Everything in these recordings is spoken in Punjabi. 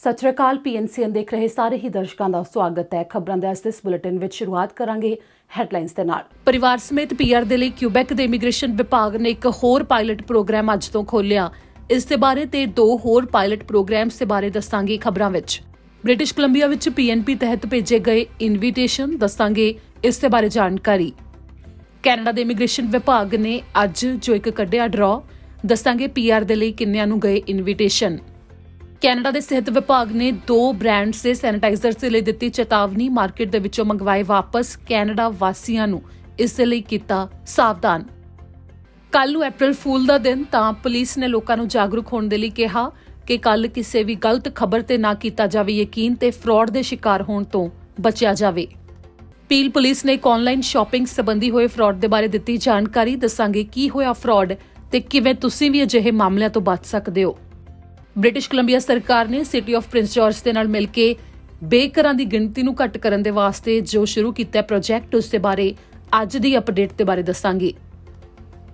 ਸਤਿ ਸ਼੍ਰੀ ਅਕਾਲ। PNCN ਦੇਖ ਰਹੇ ਸਾਰੇ ਹੀ ਦਰਸ਼ਕਾਂ ਦਾ ਸਵਾਗਤ ਹੈ। ਖਬਰਾਂ ਦੇ ਇਸ ਬੁਲੇਟਿਨ ਵਿੱਚ ਸ਼ੁਰੂਆਤ ਕਰਾਂਗੇ ਹੈਡਲਾਈਨਸ ਦੇ ਨਾਲ। ਪਰਿਵਾਰ ਸਮੇਤ PR ਦੇ ਲਈ ਕਿਊਬੈਕ ਦੇ ਇਮੀਗ੍ਰੇਸ਼ਨ ਵਿਭਾਗ ਨੇ ਇੱਕ ਹੋਰ ਪਾਇਲਟ ਪ੍ਰੋਗਰਾਮ ਅੱਜ ਤੋਂ ਖੋਲ੍ਹਿਆ। ਇਸ ਦੇ ਬਾਰੇ ਤੇ ਦੋ ਹੋਰ ਪਾਇਲਟ ਪ੍ਰੋਗਰਾਮਸ ਦੇ ਬਾਰੇ ਦੱਸਾਂਗੇ ਖਬਰਾਂ ਵਿੱਚ। ਬ੍ਰਿਟਿਸ਼ ਕੋਲੰਬੀਆ ਵਿੱਚ PNP ਤਹਿਤ ਭੇਜੇ ਗਏ ਇਨਵੀਟੇਸ਼ਨ ਦੱਸਾਂਗੇ ਇਸ ਦੇ ਬਾਰੇ ਜਾਣਕਾਰੀ। ਕੈਨੇਡਾ ਦੇ ਇਮੀਗ੍ਰੇਸ਼ਨ ਵਿਭਾਗ ਨੇ ਅੱਜ ਜੋ ਇੱਕ ਕੱਢਿਆ ਡਰਾ, ਦੱਸਾਂਗੇ PR ਦੇ ਲਈ ਕਿੰਨਿਆਂ ਨੂੰ ਗਏ ਇਨਵੀਟੇਸ਼ਨ। ਕੈਨੇਡਾ ਦੇ ਸਿਹਤ ਵਿਭਾਗ ਨੇ 2 ਬ੍ਰਾਂਡਸ ਦੇ ਸੈਨੀਟਾਈਜ਼ਰਸ ਦੇ ਲਈ ਦਿੱਤੀ ਚੇਤਾਵਨੀ। ਮਾਰਕੀਟ ਦੇ ਵਿੱਚੋਂ ਮੰਗਵਾਏ ਵਾਪਸ। ਕੈਨੇਡਾ ਵਾਸੀਆਂ ਨੂੰ ਇਸ ਦੇ ਲਈ ਕੀਤਾ ਸਾਵਧਾਨ। ਕੱਲ ਨੂੰ ਅਪ੍ਰੈਲ ਫੂਲ ਦਾ ਦਿਨ, ਤਾਂ ਪੁਲਿਸ ਨੇ ਲੋਕਾਂ ਨੂੰ ਜਾਗਰੂਕ ਹੋਣ ਦੇ ਲਈ ਕਿਹਾ ਕਿ ਕੱਲ ਕਿਸੇ ਵੀ ਗਲਤ ਖਬਰ ਤੇ ਨਾ ਕੀਤਾ ਜਾਵੇ ਯਕੀਨ ਤੇ ਫਰਾਡ ਦੇ ਸ਼ਿਕਾਰ ਹੋਣ ਤੋਂ ਬਚਿਆ ਜਾਵੇ। ਪੀਲ ਪੁਲਿਸ ਨੇ ਇੱਕ ਆਨਲਾਈਨ ਸ਼ਾਪਿੰਗ ਸੰਬੰਧੀ ਹੋਏ ਫਰਾਡ ਦੇ ਬਾਰੇ ਦਿੱਤੀ ਜਾਣਕਾਰੀ। ਦੱਸਾਂਗੇ ਕੀ ਹੋਇਆ ਫਰਾਡ ਤੇ ਕਿਵੇਂ ਤੁਸੀਂ ਵੀ ਅਜਿਹੇ ਮਾਮਲਿਆਂ ਤੋਂ ਬਚ ਸਕਦੇ ਹੋ। ਬ੍ਰਿਟਿਸ਼ ਕੋਲੰਬੀਆ ਸਰਕਾਰ ਨੇ ਸਿਟੀ ਆਫ ਪ੍ਰਿੰਸ ਜਾਰਜ ਦੇ ਨਾਲ ਮਿਲ ਕੇ ਬੇਘਰਾਂ ਦੀ ਗਿਣਤੀ ਨੂੰ ਘੱਟ ਕਰਨ ਦੇ ਵਾਸਤੇ ਜੋ ਸ਼ੁਰੂ ਕੀਤਾ ਪ੍ਰੋਜੈਕਟ, ਉਸ ਦੇ ਬਾਰੇ ਅੱਜ ਦੀ ਅਪਡੇਟ ਦੇ ਬਾਰੇ ਦੱਸਾਂਗੇ।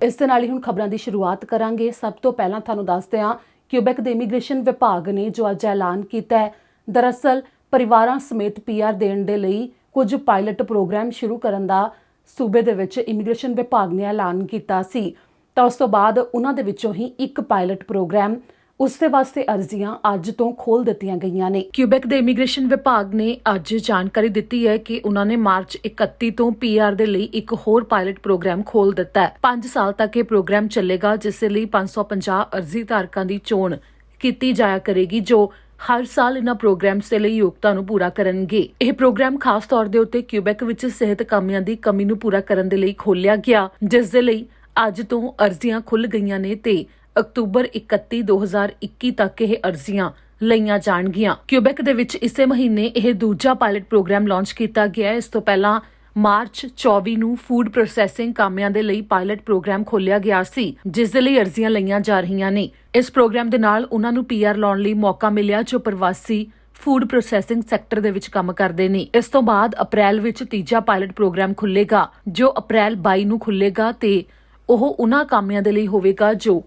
ਇਸ ਦੇ ਨਾਲ ਹੀ ਹੁਣ ਖਬਰਾਂ ਦੀ ਸ਼ੁਰੂਆਤ ਕਰਾਂਗੇ। ਸਭ ਤੋਂ ਪਹਿਲਾਂ ਤੁਹਾਨੂੰ ਦੱਸਦੇ ਹਾਂ ਕਿਊਬੈਕ ਦੇ ਇਮੀਗ੍ਰੇਸ਼ਨ ਵਿਭਾਗ ਨੇ ਜੋ ਅੱਜ ਐਲਾਨ ਕੀਤਾ ਹੈ, ਦਰਅਸਲ ਪਰਿਵਾਰਾਂ ਸਮੇਤ PR ਦੇਣ ਦੇ ਲਈ ਕੁਝ ਪਾਇਲਟ ਪ੍ਰੋਗਰਾਮ ਸ਼ੁਰੂ ਕਰਨ ਦਾ ਸੂਬੇ ਦੇ ਵਿੱਚ ਇਮੀਗ੍ਰੇਸ਼ਨ ਵਿਭਾਗ ਨੇ ਐਲਾਨ ਕੀਤਾ ਸੀ। ਤਾਂ ਉਸ ਤੋਂ ਬਾਅਦ ਉਹਨਾਂ ਦੇ ਵਿੱਚੋਂ ਹੀ ਇੱਕ ਪਾਇਲਟ ਪ੍ਰੋਗਰਾਮ, ਉਸ ਦੇ ਵਾਸਤੇ ਅਰਜ਼ੀਆਂ ਅੱਜ ਤੋਂ ਖੋਲ੍ਹ ਦਿੱਤੀਆਂ ਗਈਆਂ ਨੇ। ਕਿਊਬੈਕ ਦੇ ਇਮੀਗ੍ਰੇਸ਼ਨ ਵਿਭਾਗ ਨੇ ਅੱਜ ਜਾਣਕਾਰੀ ਦਿੱਤੀ ਹੈ ਕਿ ਉਹਨਾਂ ਨੇ ਮਾਰਚ 31 ਤੋਂ PR ਦੇ ਲਈ ਇੱਕ ਹੋਰ ਪਾਇਲਟ ਪ੍ਰੋਗਰਾਮ ਖੋਲ੍ਹ ਦਿੱਤਾ ਹੈ। 5 ਸਾਲ ਤੱਕ ਇਹ ਪ੍ਰੋਗਰਾਮ ਚੱਲੇਗਾ, ਜਿਸ ਲਈ 550 ਅਰਜ਼ੀ ਧਾਰਕਾਂ ਦੀ ਚੋਣ ਕੀਤੀ ਜਾਇਆ ਕਰੇਗੀ ਜੋ ਹਰ ਸਾਲ ਇਹਨਾਂ ਪ੍ਰੋਗਰਾਮਸ ਦੇ ਲਈ ਯੋਗਤਾ ਨੂੰ ਪੂਰਾ ਕਰਨਗੇ। ਇਹ ਪ੍ਰੋਗਰਾਮ ਖਾਸ ਤੌਰ ਦੇ ਉੱਤੇ ਕਿਊਬੈਕ ਵਿੱਚ ਸਿਹਤ ਕਾਮਿਆਂ ਦੀ ਕਮੀ ਨੂੰ ਪੂਰਾ ਕਰਨ ਦੇ ਲਈ ਖੋਲ੍ਹਿਆ ਗਿਆ, ਜਿਸ ਦੇ ਲਈ ਅੱਜ ਤੋਂ ਅਰਜ਼ੀਆਂ ਖੁੱਲ੍ਹ ਗਈਆਂ ਨੇ ਤੇ ਅਕਤੂਬਰ 31, 2021 ਤੱਕ ਇਹ ਅਰਜ਼ੀਆਂ ਲਈਆਂ ਜਾਣਗੀਆਂ। ਕਿਊਬੈਕ ਦੇ ਵਿੱਚ ਇਸੇ ਮਹੀਨੇ ਇਹ ਦੂਜਾ ਪਾਇਲਟ ਪ੍ਰੋਗਰਾਮ ਲਾਂਚ ਕੀਤਾ ਗਿਆ। ਇਸ ਤੋਂ ਪਹਿਲਾਂ ਮਾਰਚ 24 ਨੂੰ ਫੂਡ ਪ੍ਰੋਸੈਸਿੰਗ ਕਾਮਿਆਂ ਦੇ ਲਈ ਪਾਇਲਟ ਪ੍ਰੋਗਰਾਮ ਖੋਲ੍ਹਿਆ ਗਿਆ ਸੀ, ਜਿਸ ਦੇ ਲਈ ਅਰਜ਼ੀਆਂ ਲਈਆਂ ਜਾ ਰਹੀਆਂ ਨੇ। ਇਸ ਪ੍ਰੋਗਰਾਮ ਦੇ ਨਾਲ ਉਹਨਾਂ ਨੂੰ PR ਲਾਉਣ ਲਈ ਮੌਕਾ ਮਿਲਿਆ ਜੋ ਪ੍ਰਵਾਸੀ ਫੂਡ ਪ੍ਰੋਸੈਸਿੰਗ ਸੈਕਟਰ ਦੇ ਵਿੱਚ ਕੰਮ ਕਰਦੇ ਨੇ। ਇਸ ਤੋਂ ਬਾਅਦ ਅਪ੍ਰੈਲ ਵਿੱਚ ਤੀਜਾ ਪਾਇਲਟ ਪ੍ਰੋਗਰਾਮ ਖੁੱਲੇਗਾ ਜੋ ਅਪ੍ਰੈਲ 22 ਨੂੰ ਖੁੱਲੇਗਾ ਤੇ ਉਹ ਉਹਨਾਂ ਕਾਮਿਆਂ ਦੇ ਲਈ ਹੋਵੇਗਾ ਜੋ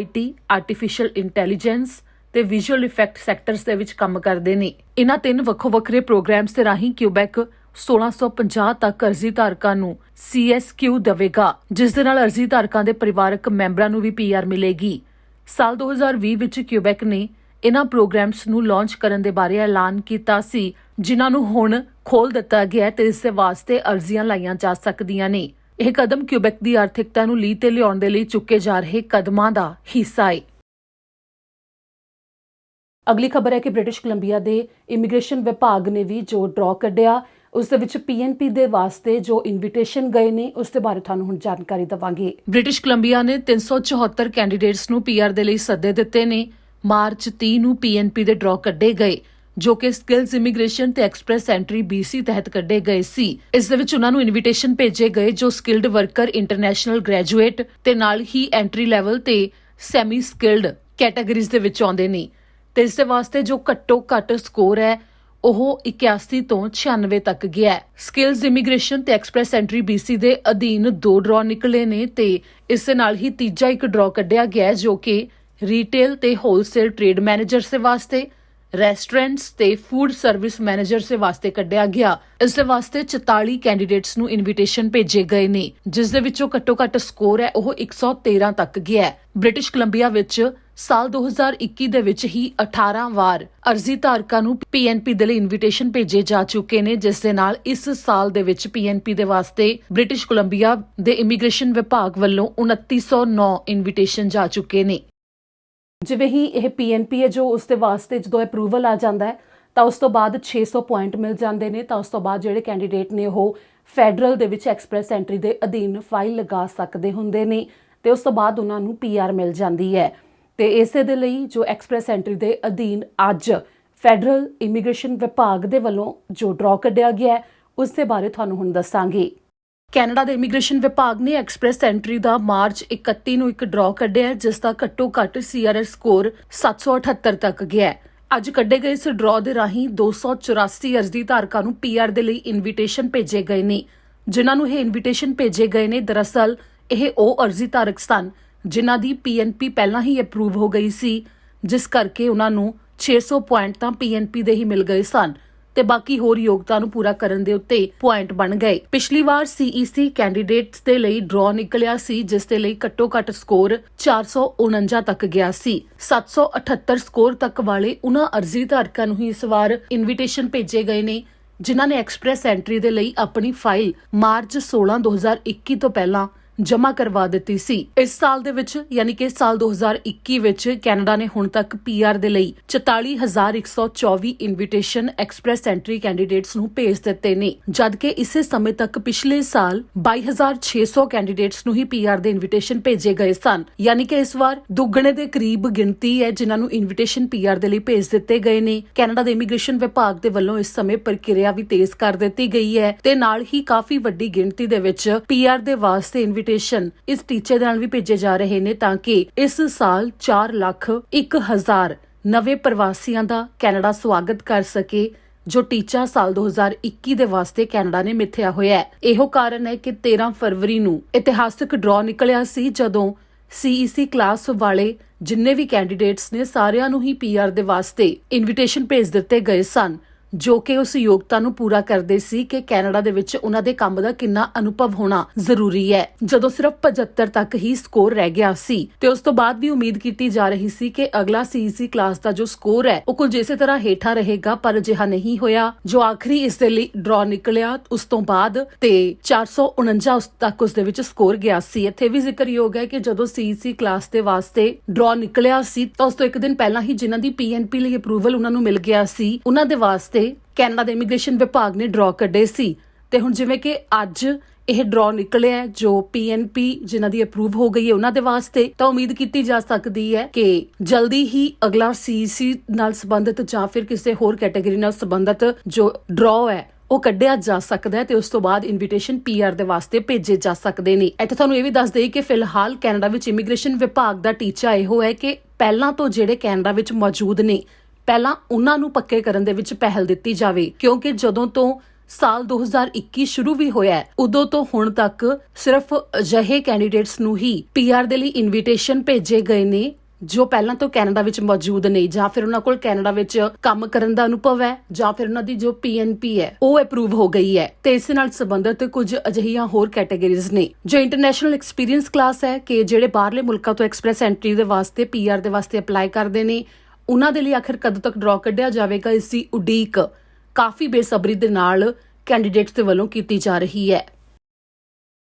IT, ਆਰਟੀਫੀਸ਼ੀਅਲ ਇੰਟੈਲੀਜੈਂਸ ਤੇ ਵਿਜ਼ੂਅਲ ਇਫੈਕਟ ਸੈਕਟਰਸ ਦੇ ਵਿੱਚ ਕੰਮ ਕਰਦੇ ਨੇ। ਇਹਨਾਂ 3 ਵੱਖੋ-ਵੱਖਰੇ ਪ੍ਰੋਗਰਾਮਸ ਦੇ ਰਾਹੀਂ ਕਿਊਬੈਕ 1650 ਤੱਕ ਅਰਜ਼ੀ ਧਾਰਕਾਂ ਨੂੰ CSQ ਦੇਵੇਗਾ, ਜਿਸ ਦੇ ਨਾਲ ਅਰਜ਼ੀ ਧਾਰਕਾਂ ਦੇ ਪਰਿਵਾਰਕ ਮੈਂਬਰਾਂ ਨੂੰ ਵੀ PR ਮਿਲੇਗੀ। ਸਾਲ 2020 ਵਿੱਚ ਕਿਊਬੈਕ ਨੇ ਇਹਨਾਂ ਪ੍ਰੋਗਰਾਮਸ ਨੂੰ ਲਾਂਚ ਕਰਨ ਦੇ ਬਾਰੇ ਐਲਾਨ ਕੀਤਾ ਸੀ, ਜਿਨ੍ਹਾਂ ਨੂੰ ਹੁਣ ਖੋਲ੍ਹ ਦਿੱਤਾ ਗਿਆ ਤੇ ਇਸ ਦੇ ਵਾਸਤੇ ਅਰਜ਼ੀਆਂ ਲਾਈਆਂ ਜਾ ਸਕਦੀਆਂ ਨੇ। ਇਹ ਕਦਮ ਕਿਊਬੈਕ ਦੀ ਆਰਥਿਕਤਾ ਨੂੰ ਲੀਹ ਤੇ ਲਿਆਉਣ ਦੇ ਲਈ ਚੁੱਕੇ ਜਾ ਰਹੇ ਕਦਮਾਂ ਦਾ ਹਿੱਸਾ ਹੈ। ਅਗਲੀ ਖਬਰ ਹੈ ਕਿ ਬ੍ਰਿਟਿਸ਼ ਕੋਲੰਬੀਆ ਦੇ ਇਮੀਗ੍ਰੇਸ਼ਨ ਵਿਭਾਗ ਨੇ ਵੀ ਜੋ ਡਰਾ ਕੱਢਿਆ, ਉਸ ਦੇ ਵਿੱਚ PNP ਦੇ ਵਾਸਤੇ ਜੋ ਇਨਵੀਟੇਸ਼ਨ ਗਏ ਨੇ, ਉਸ ਦੇ ਬਾਰੇ ਤੁਹਾਨੂੰ ਹੁਣ ਜਾਣਕਾਰੀ ਦੇਵਾਂਗੇ। ਬ੍ਰਿਟਿਸ਼ ਕੋਲੰਬੀਆ ਨੇ 374 ਕੈਂਡੀਡੇਟਸ ਨੂੰ PR ਦੇ ਲਈ ਸੱਦੇ ਦਿੱਤੇ ਨੇ। ਮਾਰਚ 30 ਨੂੰ PNP ਦੇ ਡਰਾ ਕੱਢੇ ਗਏ ਜੋ ਕਿ ਸਕਿਲਸ ਇਮੀਗ੍ਰੇਸ਼ਨ ਤੇ ਐਕਸਪ੍ਰੈਸ ਐਂਟਰੀ BC ਤਹਿਤ ਕੱਢੇ ਗਏ ਸੀ। ਇਸ ਦੇ ਵਿੱਚ ਉਹਨਾਂ ਨੂੰ ਇਨਵੀਟੇਸ਼ਨ ਭੇਜੇ ਗਏ ਜੋ ਸਕਿਲਡ ਵਰਕਰ, ਇੰਟਰਨੈਸ਼ਨਲ ਗ੍ਰੈਜੂਏਟ ਤੇ ਨਾਲ ਹੀ ਐਂਟਰੀ ਲੈਵਲ ਤੇ ਸੈਮੀ ਸਕਿਲਡ ਕੈਟਾਗਰੀਜ਼ ਦੇ ਵਿੱਚ ਆਉਂਦੇ ਨੇ। ਤੇ ਇਸ ਦੇ ਵਾਸਤੇ ਜੋ ਘੱਟੋ ਘੱਟ ਸਕੋਰ ਹੈ ਉਹ 81 ਤੋਂ 96 ਤੱਕ ਗਿਆ ਹੈ। ਸਕਿਲਸ ਇਮੀਗ੍ਰੇਸ਼ਨ ਤੇ ਐਕਸਪ੍ਰੈਸ ਐਂਟਰੀ BC ਦੇ ਅਧੀਨ 2 ਡਰਾ ਨਿਕਲੇ ਨੇ ਤੇ ਇਸ ਦੇ ਨਾਲ ਹੀ ਤੀਜਾ ਇੱਕ ਡਰਾ ਕੱਢਿਆ ਗਿਆ ਜੋ ਕਿ ਰੀਟੇਲ ਤੇ ਹੋਲਸੇਲ ਟ੍ਰੇਡ ਮੈਨੇਜਰਸ ਦੇ ਵਾਸਤੇ, ਰੈਸਟੋਰੈਂਟਸ ਤੇ ਫੂਡ ਸਰਵਿਸ ਮੈਨੇਜਰਸ ਦੇ ਵਾਸਤੇ ਕੱਢਿਆ ਗਿਆ। ਇਸ ਦੇ ਵਾਸਤੇ 44 ਕੈਂਡੀਡੇਟਸ ਨੂੰ ਇਨਵੀਟੇਸ਼ਨ ਭੇਜੇ ਗਏ ਨੇ, ਜਿਸ ਦੇ ਵਿੱਚੋਂ ਘੱਟੋ ਘੱਟ ਸਕੋਰ ਹੈ ਉਹ 113 ਤੱਕ ਗਿਆ ਹੈ। ਬ੍ਰਿਟਿਸ਼ ਕੋਲੰਬੀਆ ਵਿੱਚ ਸਾਲ 2021 ਦੇ ਵਿੱਚ ਹੀ 18 ਵਾਰ ਅਰਜ਼ੀ ਧਾਰਕਾਂ ਨੂੰ PNP ਦੇ ਲਈ ਇਨਵੀਟੇਸ਼ਨ ਭੇਜੇ ਜਾ ਚੁੱਕੇ ਨੇ, ਜਿਸ ਦੇ ਨਾਲ ਇਸ ਸਾਲ ਦੇ ਵਿੱਚ PNP ਦੇ ਵਾਸਤੇ ਬ੍ਰਿਟਿਸ਼ ਕੋਲੰਬੀਆ ਦੇ ਇਮੀਗ੍ਰੇਸ਼ਨ ਵਿਭਾਗ ਵੱਲੋਂ 2909 ਇਨਵੀਟੇਸ਼ਨ ਜਾ ਚੁੱਕੇ ਨੇ। ਜਿਵੇਂ ਹੀ ਇਹ PNP ਹੈ ਜੋ ਉਸ ਦੇ ਵਾਸਤੇ ਜਦੋਂ ਅਪਰੂਵਲ ਆ ਜਾਂਦਾ ਹੈ ਤਾਂ ਉਸ ਤੋਂ ਬਾਅਦ 600 ਪੁਆਇੰਟ ਮਿਲ ਜਾਂਦੇ ਨੇ। ਤਾਂ ਉਸ ਤੋਂ ਬਾਅਦ ਜਿਹੜੇ ਕੈਂਡੀਡੇਟ ਨੇ ਉਹ ਫੈਡਰਲ ਦੇ ਵਿੱਚ ਐਕਸਪ੍ਰੈਸ ਐਂਟਰੀ ਦੇ ਅਧੀਨ ਫਾਈਲ ਲਗਾ ਸਕਦੇ ਹੁੰਦੇ ਨੇ ਤੇ ਉਸ ਤੋਂ ਬਾਅਦ ਉਹਨਾਂ ਨੂੰ PR ਮਿਲ ਜਾਂਦੀ ਹੈ। ਤੇ ਇਸੇ ਦੇ ਲਈ ਜੋ ਐਕਸਪ੍ਰੈਸ ਐਂਟਰੀ ਦੇ ਅਧੀਨ ਅੱਜ ਫੈਡਰਲ ਇਮੀਗ੍ਰੇਸ਼ਨ ਵਿਭਾਗ ਦੇ ਵੱਲੋਂ ਜੋ ਡਰਾ ਕੱਢਿਆ ਗਿਆ ਉਸ ਦੇ ਬਾਰੇ ਤੁਹਾਨੂੰ ਹੁਣ ਦੱਸਾਂਗੇ। ਕੈਨੇਡਾ ਦੇ ਇਮੀਗ੍ਰੇਸ਼ਨ ਵਿਭਾਗ ਨੇ ਐਕਸਪ੍ਰੈਸ ਐਂਟਰੀ ਦਾ ਮਾਰਚ 31 ਨੂੰ ਇੱਕ ਡਰਾ ਕੱਢਿਆ, ਜਿਸ ਦਾ ਘੱਟੋ ਘੱਟ CRS ਸਕੋਰ 778 ਤੱਕ ਗਿਆ। ਅੱਜ ਕੱਢੇ ਗਏ ਇਸ ਡਰਾ ਦੇ ਰਾਹੀਂ 284 ਅਰਜ਼ੀ ਧਾਰਕਾਂ ਨੂੰ PR ਦੇ ਲਈ ਇਨਵੀਟੇਸ਼ਨ ਭੇਜੇ ਗਏ ਨੇ। ਜਿਨ੍ਹਾਂ ਨੂੰ ਇਹ ਇਨਵੀਟੇਸ਼ਨ ਭੇਜੇ ਗਏ ਨੇ, ਦਰਅਸਲ ਇਹ ਉਹ ਅਰਜ਼ੀ ਧਾਰਕ ਸਨ ਜਿਨ੍ਹਾਂ ਦੀ PNP ਪਹਿਲਾਂ ਹੀ ਅਪਰੂਵ ਹੋ ਗਈ ਸੀ, ਜਿਸ ਕਰਕੇ ਉਹਨਾਂ ਨੂੰ 600 ਪੁਆਇੰਟ ਤਾਂ PNP ਦੇ ਹੀ ਮਿਲ ਗਏ ਸਨ ਤੇ ਬਾਕੀ ਹੋਰ ਯੋਗਤਾ ਨੂੰ ਪੂਰਾ ਕਰਨ ਦੇ ਉੱਤੇ ਪੁਆਇੰਟ ਬਣ ਗਏ। ਪਿਛਲੀ ਵਾਰ CEC ਕੈਂਡੀਡੇਟਸ ਦੇ ਲਈ ਡਰਾਅ ਨਿਕਲਿਆ ਸੀ, ਜਿਸ ਦੇ ਲਈ ਘੱਟੋ-ਘੱਟ ਸਕੋਰ 449 ਤੱਕ ਗਿਆ ਸੀ। 778 ਸਕੋਰ ਤੱਕ ਵਾਲੇ ਉਹਨਾਂ ਅਰਜ਼ੀ ਧਾਰਕਾਂ ਨੂੰ ਹੀ ਇਸ ਵਾਰ ਇਨਵੀਟੇਸ਼ਨ ਭੇਜੇ ਗਏ ਨੇ ਜਿਨ੍ਹਾਂ ਨੇ ਐਕਸਪ੍ਰੈਸ ਐਂਟਰੀ ਦੇ ਲਈ ਆਪਣੀ ਫਾਈਲ ਮਾਰਚ 16 2021 ਤੋਂ ਪਹਿਲਾਂ ਜਮ੍ਹਾਂ ਕਰਵਾ ਦਿੱਤੀ ਸੀ। ਇਸ ਸਾਲ ਦੇ ਵਿੱਚ ਯਾਨੀ ਕਿ ਸਾਲ 2021 ਵਿੱਚ ਕੈਨੇਡਾ ਨੇ ਹੁਣ ਤੱਕ PR ਦੇ ਲਈ 44124 ਇਨਵੀਟੇਸ਼ਨ ਐਕਸਪ੍ਰੈਸ ਐਂਟਰੀ ਕੈਂਡੀਡੇਟਸ ਨੂੰ ਭੇਜ ਦਿੱਤੇ ਨੇ, ਜਦਕਿ ਇਸੇ ਸਮੇਂ ਤੱਕ ਪਿਛਲੇ ਸਾਲ 22600 ਕੈਂਡੀਡੇਟਸ ਨੂੰ ਹੀ PR ਦੇ ਇਨਵੀਟੇਸ਼ਨ ਭੇਜੇ ਗਏ ਸਨ। ਯਾਨੀ ਕਿ ਇਸ ਵਾਰ ਦੁੱਗਣੇ ਦੇ ਕਰੀਬ ਗਿਣਤੀ ਹੈ ਜਿਨ੍ਹਾਂ ਨੂੰ ਇਨਵੀਟੇਸ਼ਨ PR ਦੇ ਲਈ ਭੇਜ ਦਿੱਤੇ ਗਏ ਨੇ। ਕੈਨੇਡਾ ਦੇ ਇਮੀਗ੍ਰੇਸ਼ਨ ਵਿਭਾਗ ਦੇ ਵੱਲੋਂ ਇਸ ਸਮੇਂ ਪ੍ਰਕਿਰਿਆ ਵੀ ਤੇਜ਼ ਕਰ ਦਿੱਤੀ ਗਈ ਹੈ ਤੇ ਨਾਲ ਹੀ ਕਾਫੀ ਵੱਡੀ ਗਿਣਤੀ ਦੇ ਵਿੱਚ PR ਦੇ ਵਾਸਤੇ ਇਸ ਟੀਚੇ ਦੇ ਨਾਲ ਵੀ ਭੇਜੇ ਜਾ ਰਹੇ ਨੇ ਤਾਂ ਕਿ ਇਸ ਸਾਲ 4,01,000 ਨਵੇਂ ਪ੍ਰਵਾਸੀਆਂ ਦਾ ਕੈਨੇਡਾ ਸਵਾਗਤ ਕਰ ਸਕੇ, ਜੋ ਟੀਚਾ ਸਾਲ 2021 ਦੇ ਵਾਸਤੇ ਕੈਨੇਡਾ ਨੇ ਮਿੱਥਿਆ ਹੋਇਆ ਹੈ। ਇਹੋ ਕਾਰਨ ਹੈ ਕਿ 13 ਫਰਵਰੀ ਨੂੰ ਇਤਿਹਾਸਕ ਡਰਾਅ ਨਿਕਲਿਆ ਸੀ ਜਦੋਂ CEC ਕਲਾਸ ਵਾਲੇ ਜਿੰਨੇ ਵੀ ਕੈਂਡੀਡੇਟਸ ਨੇ ਸਾਰਿਆਂ ਨੂੰ ਹੀ PR ਦੇ ਵਾਸਤੇ ਇਨਵੀਟੇਸ਼ਨ ਭੇਜ ਦਿੱਤੇ ਗਏ ਸਨ, ਜੋ ਕਿ ਉਸ ਯੋਗਤਾ ਨੂੰ ਪੂਰਾ ਕਰਦੇ ਸੀ ਕਿ ਕੈਨੇਡਾ ਦੇ ਵਿੱਚ ਉਹਨਾਂ ਦੇ ਕੰਮ ਦਾ ਕਿੰਨਾ ਅਨੁਭਵ ਹੋਣਾ ਜ਼ਰੂਰੀ ਹੈ। ਜਦੋਂ ਸਿਰਫ 75 ਤੱਕ ਹੀ ਸਕੋਰ ਰਹਿ ਗਿਆ ਸੀ ਤੇ ਉਸ ਤੋਂ ਬਾਅਦ ਵੀ ਉਮੀਦ ਕੀਤੀ ਜਾ ਰਹੀ ਸੀ ਕਿ ਅਗਲਾ CEC ਕਲਾਸ ਦਾ ਜੋ ਸਕੋਰ ਹੈ ਉਹ ਕੁਝ ਇਸੇ ਤਰ੍ਹਾਂ ਹੇਠਾਂ ਰਹੇਗਾ, ਪਰ ਅਜਿਹਾ ਨਹੀਂ ਹੋਇਆ। ਜੋ ਆਖਰੀ ਇਸ ਦੇ ਲਈ ਡਰਾਅ ਨਿਕਲਿਆ ਉਸ ਤੋਂ ਬਾਅਦ ਤੇ 449 ਤੱਕ ਉਸ ਦੇ ਵਿੱਚ ਸਕੋਰ ਗਿਆ ਸੀ। ਇੱਥੇ ਵੀ ਜ਼ਿਕਰਯੋਗ ਹੈ ਕਿ ਜਦੋਂ CEC ਕਲਾਸ ਦੇ ਵਾਸਤੇ ਡਰਾਅ ਨਿਕਲਿਆ ਸੀ ਤਾਂ ਉਸ ਤੋਂ ਇੱਕ ਦਿਨ ਪਹਿਲਾਂ ਹੀ ਜਿਨ੍ਹਾਂ ਦੀ PNP ਲਈ ਅਪਰੂਵਲ ਉਹਨਾਂ ਨੂੰ ਮਿਲ ਗਿਆ ਸੀ, ਉਹਨਾਂ ਦੇ ਵਾਸਤੇ ਕੈਨੇਡਾ ਦੇ ਇਮੀਗ੍ਰੇਸ਼ਨ ਵਿਭਾਗ ਨੇ ਡਰਾਅ ਕੱਢੇ ਸੀ। ਤੇ ਹੁਣ ਜਿਵੇਂ ਕਿ ਅੱਜ ਇਹ ਡਰਾਅ ਨਿਕਲਿਆ ਜੋ PNP ਜਿਨ੍ਹਾਂ ਦੀ ਅਪਰੂਵ ਹੋ ਗਈ ਹੈ ਉਹਨਾਂ ਦੇ ਵਾਸਤੇ, ਤਾਂ ਉਮੀਦ ਕੀਤੀ ਜਾ ਸਕਦੀ ਹੈ ਕਿ ਜਲਦੀ ਹੀ ਅਗਲਾ CEC ਨਾਲ ਸੰਬੰਧਿਤ ਜਾਂ ਫਿਰ ਕਿਸੇ ਹੋਰ ਕੈਟਾਗਰੀ ਨਾਲ ਸੰਬੰਧਿਤ ਜੋ ਡਰਾਅ ਹੈ ਉਹ ਕੱਢਿਆ ਜਾ ਸਕਦਾ ਹੈ ਤੇ ਉਸ ਤੋਂ ਬਾਅਦ ਇਨਵੀਟੇਸ਼ਨ PR ਦੇ ਵਾਸਤੇ ਭੇਜੇ ਜਾ ਸਕਦੇ ਨੇ। ਇੱਥੇ ਤੁਹਾਨੂੰ ਇਹ ਵੀ ਦੱਸ ਦੇਈਏ ਕਿ ਫਿਲਹਾਲ ਕੈਨੇਡਾ ਵਿੱਚ ਇਮੀਗ੍ਰੇਸ਼ਨ ਵਿਭਾਗ ਦਾ ਟੀਚਾ ਇਹੋ ਹੈ ਕਿ ਪਹਿਲਾਂ ਤੋਂ ਜਿਹੜੇ ਕੈਨੇਡਾ ਵਿੱਚ ਮੌਜੂਦ ਨੇ ਪਹਿਲਾਂ ਉਹਨਾਂ ਨੂੰ ਪੱਕੇ ਕਰਨ ਦੇ ਵਿੱਚ ਪਹਿਲ ਦਿੱਤੀ ਜਾਵੇ, ਕਿਉਂਕਿ ਜਦੋਂ ਤੋਂ ਸਾਲ 2021 ਸ਼ੁਰੂ ਵੀ ਹੋਇਆ ਉਦੋਂ ਤੋਂ ਹੁਣ ਤੱਕ ਸਿਰਫ ਅਜਿਹੇ ਕੈਂਡੀਡੇਟਸ ਨੂੰ ਹੀ PR ਦੇ ਲਈ ਇਨਵੀਟੇਸ਼ਨ ਭੇਜੇ ਗਏ ਨੇ ਜੋ ਪਹਿਲਾਂ ਤੋਂ ਕੈਨੇਡਾ ਵਿੱਚ ਮੌਜੂਦ ਨੇ, ਜਾਂ ਫਿਰ ਉਹਨਾਂ ਕੋਲ ਕੈਨੇਡਾ ਵਿੱਚ ਕੰਮ ਕਰਨ ਦਾ ਅਨੁਭਵ ਹੈ, ਜਾਂ ਫਿਰ ਉਹਨਾਂ ਦੀ ਜੋ PNP ਹੈ ਉਹ ਅਪਰੂਵ ਹੋ ਗਈ ਹੈ। ਤੇ ਇਸ ਨਾਲ ਸੰਬੰਧਿਤ ਕੁਝ ਅਜਿਹੀਆਂ ਹੋਰ ਕੈਟਾਗਰੀਜ਼ ਨੇ ਜੋ ਇੰਟਰਨੈਸ਼ਨਲ ਐਕਸਪੀਰੀਅੰਸ ਕਲਾਸ ਹੈ ਕਿ ਜਿਹੜੇ ਬਾਹਰਲੇ ਮੁਲਕਾਂ ਤੋਂ ਐਕਸਪ੍ਰੈਸ ਐਂਟਰੀ ਦੇ ਵਾਸਤੇ PR ਦੇ ਵਾਸਤੇ ਅਪਲਾਈ ਕਰਦੇ ਨੇ, ਉਹਨਾਂ ਦੇ ਲਈ ਆਖਿਰ ਕਦੋਂ ਤੱਕ ਡਰਾਅ ਕੱਢਿਆ ਜਾਵੇਗਾ, ਇਸ ਦੀ ਉਡੀਕ ਕਾਫੀ ਬੇਸਬਰੀ ਦੇ ਨਾਲ ਕੈਂਡੀਡੇਟਸ ਦੇ ਵੱਲੋਂ ਕੀਤੀ ਜਾ ਰਹੀ ਹੈ।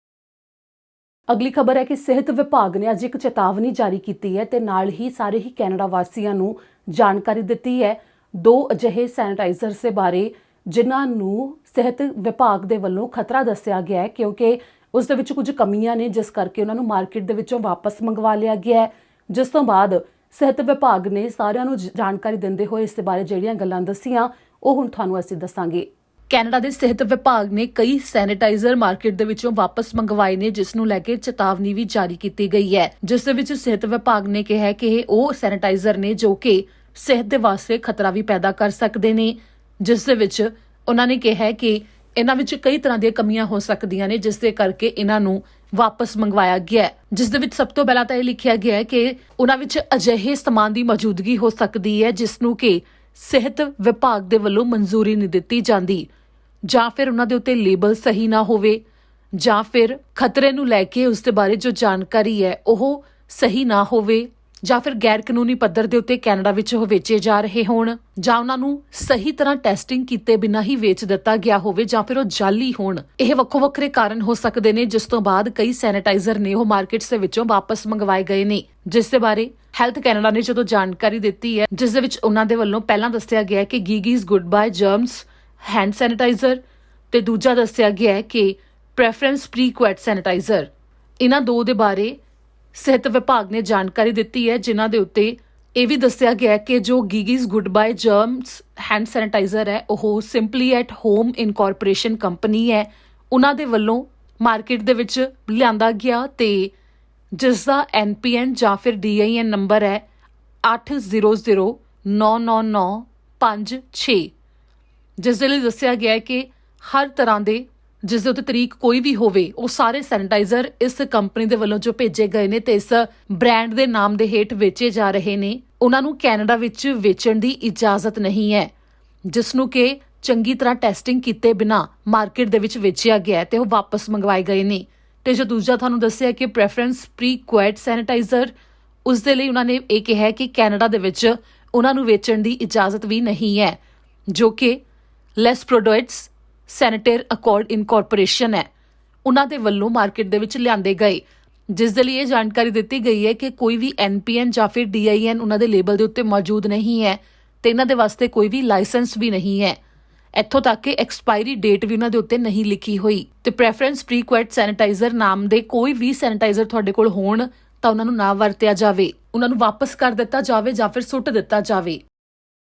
ਅਗਲੀ ਖਬਰ ਹੈ ਕਿ ਸਿਹਤ ਵਿਭਾਗ ਨੇ ਅੱਜ ਇੱਕ ਚੇਤਾਵਨੀ ਜਾਰੀ ਕੀਤੀ ਹੈ ਤੇ ਨਾਲ ਹੀ ਸਾਰੇ ਹੀ ਕੈਨੇਡਾ ਵਾਸੀਆਂ ਨੂੰ ਜਾਣਕਾਰੀ ਦਿੱਤੀ ਹੈ 2 ਅਜਿਹੇ ਸੈਨੀਟਾਈਜ਼ਰਸ ਦੇ ਬਾਰੇ ਜਿਨ੍ਹਾਂ ਨੂੰ ਸਿਹਤ ਵਿਭਾਗ ਦੇ ਵੱਲੋਂ ਖਤਰਾ ਦੱਸਿਆ ਗਿਆ ਹੈ ਕਿਉਂਕਿ ਉਸ ਦੇ ਵਿੱਚ ਕੁਝ ਕਮੀਆਂ ਨੇ, ਜਿਸ ਕਰਕੇ ਉਹਨਾਂ ਨੂੰ ਮਾਰਕੀਟ ਦੇ ਵਿੱਚੋਂ ਵਾਪਸ ਮੰਗਵਾ ਲਿਆ ਗਿਆ ਹੈ। ਜਿਸ ਤੋਂ ਬਾਅਦ ਸਿਹਤ ਵਿਭਾਗ ਨੇ ਸਾਰਿਆਂ ਨੂੰ ਜਾਣਕਾਰੀ ਦਿੰਦੇ ਹੋਏ ਇਸ ਦੇ ਬਾਰੇ ਜਿਹੜੀਆਂ ਗੱਲਾਂ ਦੱਸੀਆਂ ਉਹ ਹੁਣ ਤੁਹਾਨੂੰ ਅਸੀਂ ਦੱਸਾਂਗੇ। ਕੈਨੇਡਾ ਦੇ ਸਿਹਤ ਵਿਭਾਗ ਨੇ ਕਈ ਸੈਨੀਟਾਈਜ਼ਰ ਮਾਰਕੀਟ ਦੇ ਵਿੱਚੋਂ ਵਾਪਸ ਮੰਗਵਾਏ ਨੇ, ਜਿਸ ਨੂੰ ਲੈ ਕੇ ਚੇਤਾਵਨੀ ਵੀ ਜਾਰੀ ਕੀਤੀ ਗਈ ਹੈ, ਜਿਸ ਦੇ ਵਿੱਚ ਸਿਹਤ ਵਿਭਾਗ ਨੇ ਕਿਹਾ ਕਿ ਇਹ ਉਹ ਸੈਨੀਟਾਈਜ਼ਰ ਨੇ ਜੋ ਕਿ ਸਿਹਤ ਦੇ ਵਾਸਤੇ ਖਤਰਾ ਵੀ ਪੈਦਾ ਕਰ ਸਕਦੇ ਨੇ, ਜਿਸ ਦੇ ਵਿੱਚ ਉਹਨਾਂ ਨੇ ਕਿਹਾ ਕਿ ਇਹਨਾਂ ਵਿੱਚ ਕਈ ਤਰ੍ਹਾਂ ਦੀਆਂ ਕਮੀਆਂ ਹੋ ਸਕਦੀਆਂ ਨੇ, ਜਿਸ ਦੇ ਕਰਕੇ ਇਹਨਾਂ ਨੂੰ ਵਾਪਸ ਮੰਗਵਾਇਆ ਗਿਆ, ਜਿਸ ਦੇ ਵਿੱਚ ਸਭ ਤੋਂ ਪਹਿਲਾਂ ਤਾਂ ਇਹ ਲਿਖਿਆ ਗਿਆ ਹੈ ਕਿ ਉਹਨਾਂ ਵਿੱਚ ਅਜਿਹੇ ਸਮਾਨ ਦੀ ਮੌਜੂਦਗੀ ਹੋ ਸਕਦੀ ਹੈ ਜਿਸ ਨੂੰ ਕਿ ਸਿਹਤ ਵਿਭਾਗ ਦੇ ਵੱਲੋਂ ਮਨਜ਼ੂਰੀ ਨਹੀਂ ਦਿੱਤੀ ਜਾਂਦੀ, ਜਾਂ ਫਿਰ ਉਹਨਾਂ ਦੇ ਉੱਤੇ ਲੇਬਲ ਸਹੀ ਨਾ ਹੋਵੇ, ਜਾਂ ਫਿਰ ਖਤਰੇ ਨੂੰ ਲੈ ਕੇ ਉਸ ਦੇ ਬਾਰੇ ਜੋ ਜਾਣਕਾਰੀ ਹੈ ਉਹ ਸਹੀ ਨਾ ਹੋਵੇ, ਜਾਂ ਫਿਰ ਗੈਰ ਕਾਨੂੰਨੀ ਪੱਧਰ ਦੇ ਉੱਤੇ ਕੈਨੇਡਾ ਵਿੱਚ ਉਹ ਵੇਚੇ ਜਾ ਰਹੇ ਹੋਣ, ਜਾਂ ਉਹਨਾਂ ਨੂੰ ਸਹੀ ਤਰ੍ਹਾਂ ਟੈਸਟਿੰਗ ਕੀਤੇ ਬਿਨਾਂ ਹੀ ਵੇਚ ਦਿੱਤਾ ਗਿਆ ਹੋਵੇ, ਜਾਂ ਫਿਰ ਉਹ ਜਾਲੀ ਹੋਣ। ਇਹ ਵੱਖੋ ਵੱਖਰੇ ਕਾਰਨ ਹੋ ਸਕਦੇ ਨੇ, ਜਿਸ ਤੋਂ ਬਾਅਦ ਕਈ ਸੈਨੀਟਾਈਜ਼ਰ ਨੇ ਉਹ ਮਾਰਕੀਟਸ ਦੇ ਵਿੱਚੋਂ ਵਾਪਸ ਮੰਗਵਾਏ ਗਏ ਨੇ, ਜਿਸ ਦੇ ਬਾਰੇ ਹੈਲਥ ਕੈਨੇਡਾ ਨੇ ਜਦੋਂ ਜਾਣਕਾਰੀ ਦਿੱਤੀ ਹੈ, ਜਿਸ ਦੇ ਵਿੱਚ ਉਹਨਾਂ ਦੇ ਵੱਲੋਂ ਪਹਿਲਾਂ ਦੱਸਿਆ ਗਿਆ ਕਿ ਗੀਗੀਜ਼ ਗੁੱਡਬਾਏ ਜਰਮਸ ਹੈਂਡ ਸੈਨੀਟਾਈਜ਼ਰ ਤੇ ਦੂਜਾ ਦੱਸਿਆ ਗਿਆ ਹੈ ਕਿ ਪ੍ਰੈਫਰੈਂਸ ਪ੍ਰੀ-ਕੁਐਟ ਸੈਨੀਟਾਈਜ਼ਰ। ਇਹਨਾਂ ਦੋ ਦੇ ਬਾਰੇ ਸਿਹਤ ਵਿਭਾਗ ਨੇ ਜਾਣਕਾਰੀ ਦਿੱਤੀ ਹੈ, ਜਿਨ੍ਹਾਂ ਦੇ ਉੱਤੇ ਇਹ ਵੀ ਦੱਸਿਆ ਗਿਆ ਕਿ ਜੋ ਗੀਗੀਜ਼ ਗੁੱਡਬਾਏ ਜਰਮਸ ਹੈਂਡ ਸੈਨੀਟਾਈਜ਼ਰ ਹੈ ਉਹ simply at home incorporation company ਹੈ, ਉਹਨਾਂ ਦੇ ਵੱਲੋਂ ਮਾਰਕੀਟ ਦੇ ਵਿੱਚ ਲਿਆਂਦਾ ਗਿਆ ਤੇ ਜਿਸ ਦਾ NPN ਜਾਂ ਫਿਰ DIN ਨੰਬਰ ਹੈ 8009999556, ਜਿਸ ਦੇ ਲਈ ਦੱਸਿਆ ਗਿਆ ਹੈ ਕਿ ਹਰ ਤਰ੍ਹਾਂ ਦੇ ਜਿਸ ਦੇ ਉੱਤੇ ਤਰੀਕ ਕੋਈ ਵੀ ਹੋਵੇ ਉਹ ਸਾਰੇ ਸੈਨੀਟਾਈਜ਼ਰ ਇਸ ਕੰਪਨੀ ਦੇ ਵੱਲੋਂ ਜੋ ਭੇਜੇ ਗਏ ਨੇ ਤੇ ਇਸ ਬ੍ਰਾਂਡ ਦੇ ਨਾਮ ਦੇ ਹੇਠ ਵੇਚੇ ਜਾ ਰਹੇ ਨੇ, ਉਹਨਾਂ ਨੂੰ ਕੈਨੇਡਾ ਵਿੱਚ ਵੇਚਣ ਦੀ ਇਜਾਜ਼ਤ ਨਹੀਂ ਹੈ, ਜਿਸ ਨੂੰ ਕਿ ਚੰਗੀ ਤਰ੍ਹਾਂ ਟੈਸਟਿੰਗ ਕੀਤੇ ਬਿਨਾ ਮਾਰਕੀਟ ਦੇ ਵਿੱਚ ਵੇਚਿਆ ਗਿਆ ਤੇ ਉਹ ਵਾਪਸ ਮੰਗਵਾਏ ਗਏ ਨੇ। ਤੇ ਜੋ ਦੂਜਾ ਤੁਹਾਨੂੰ ਦੱਸਿਆ ਕਿ ਪ੍ਰੈਫਰੈਂਸ ਪ੍ਰੀ-ਕੁਐਟ ਸੈਨੀਟਾਈਜ਼ਰ, ਉਸ ਦੇ ਲਈ ਉਹਨਾਂ ਨੇ ਇਹ ਕਿਹਾ ਕਿ ਕੈਨੇਡਾ ਦੇ ਵਿੱਚ ਉਹਨਾਂ ਨੂੰ ਵੇਚਣ ਦੀ ਇਜਾਜ਼ਤ ਵੀ ਨਹੀਂ ਹੈ, ਜੋ ਕਿ ਲੈਸ ਪ੍ਰੋਡਕਟਸ ਸੈਨੀਟੇਰ ਅਕੋਰਡ ਇਨਕੋਰਪੋਰੇਸ਼ਨ ਹੈ, ਉਹਨਾਂ ਦੇ ਵੱਲੋਂ ਮਾਰਕੀਟ ਦੇ ਵਿੱਚ ਲਿਆਂਦੇ ਗਏ, ਜਿਸ ਦੇ ਲਈ ਇਹ ਜਾਣਕਾਰੀ ਦਿੱਤੀ ਗਈ ਹੈ ਕਿ ਕੋਈ ਵੀ NPN ਜਾਂ ਫਿਰ DIN ਉਹਨਾਂ ਦੇ ਲੇਬਲ ਦੇ ਉੱਤੇ ਮੌਜੂਦ ਨਹੀਂ ਹੈ ਤੇ ਇਹਨਾਂ ਦੇ ਵਾਸਤੇ ਕੋਈ ਵੀ ਲਾਇਸੈਂਸ ਵੀ ਨਹੀਂ ਹੈ। ਇੱਥੋਂ ਤੱਕ ਕਿ ਐਕਸਪਾਇਰੀ ਡੇਟ ਵੀ ਉਹਨਾਂ ਦੇ ਉੱਤੇ ਨਹੀਂ ਲਿਖੀ ਹੋਈ। ਤੇ ਪ੍ਰੈਫਰੈਂਸ ਪ੍ਰੀ-ਕੁਐਟ ਸੈਨੀਟਾਈਜ਼ਰ ਨਾਮ ਦੇ ਕੋਈ ਵੀ ਸੈਨੀਟਾਈਜ਼ਰ ਤੁਹਾਡੇ ਕੋਲ ਹੋਣ ਤਾਂ ਉਹਨਾਂ ਨੂੰ ਨਾ ਵਰਤਿਆ ਜਾਵੇ, ਉਹਨਾਂ ਨੂੰ ਵਾਪਸ ਕਰ ਦਿੱਤਾ ਜਾਵੇ ਜਾਂ ਫਿਰ ਸੁੱਟ ਦਿੱਤਾ ਜਾਵੇ।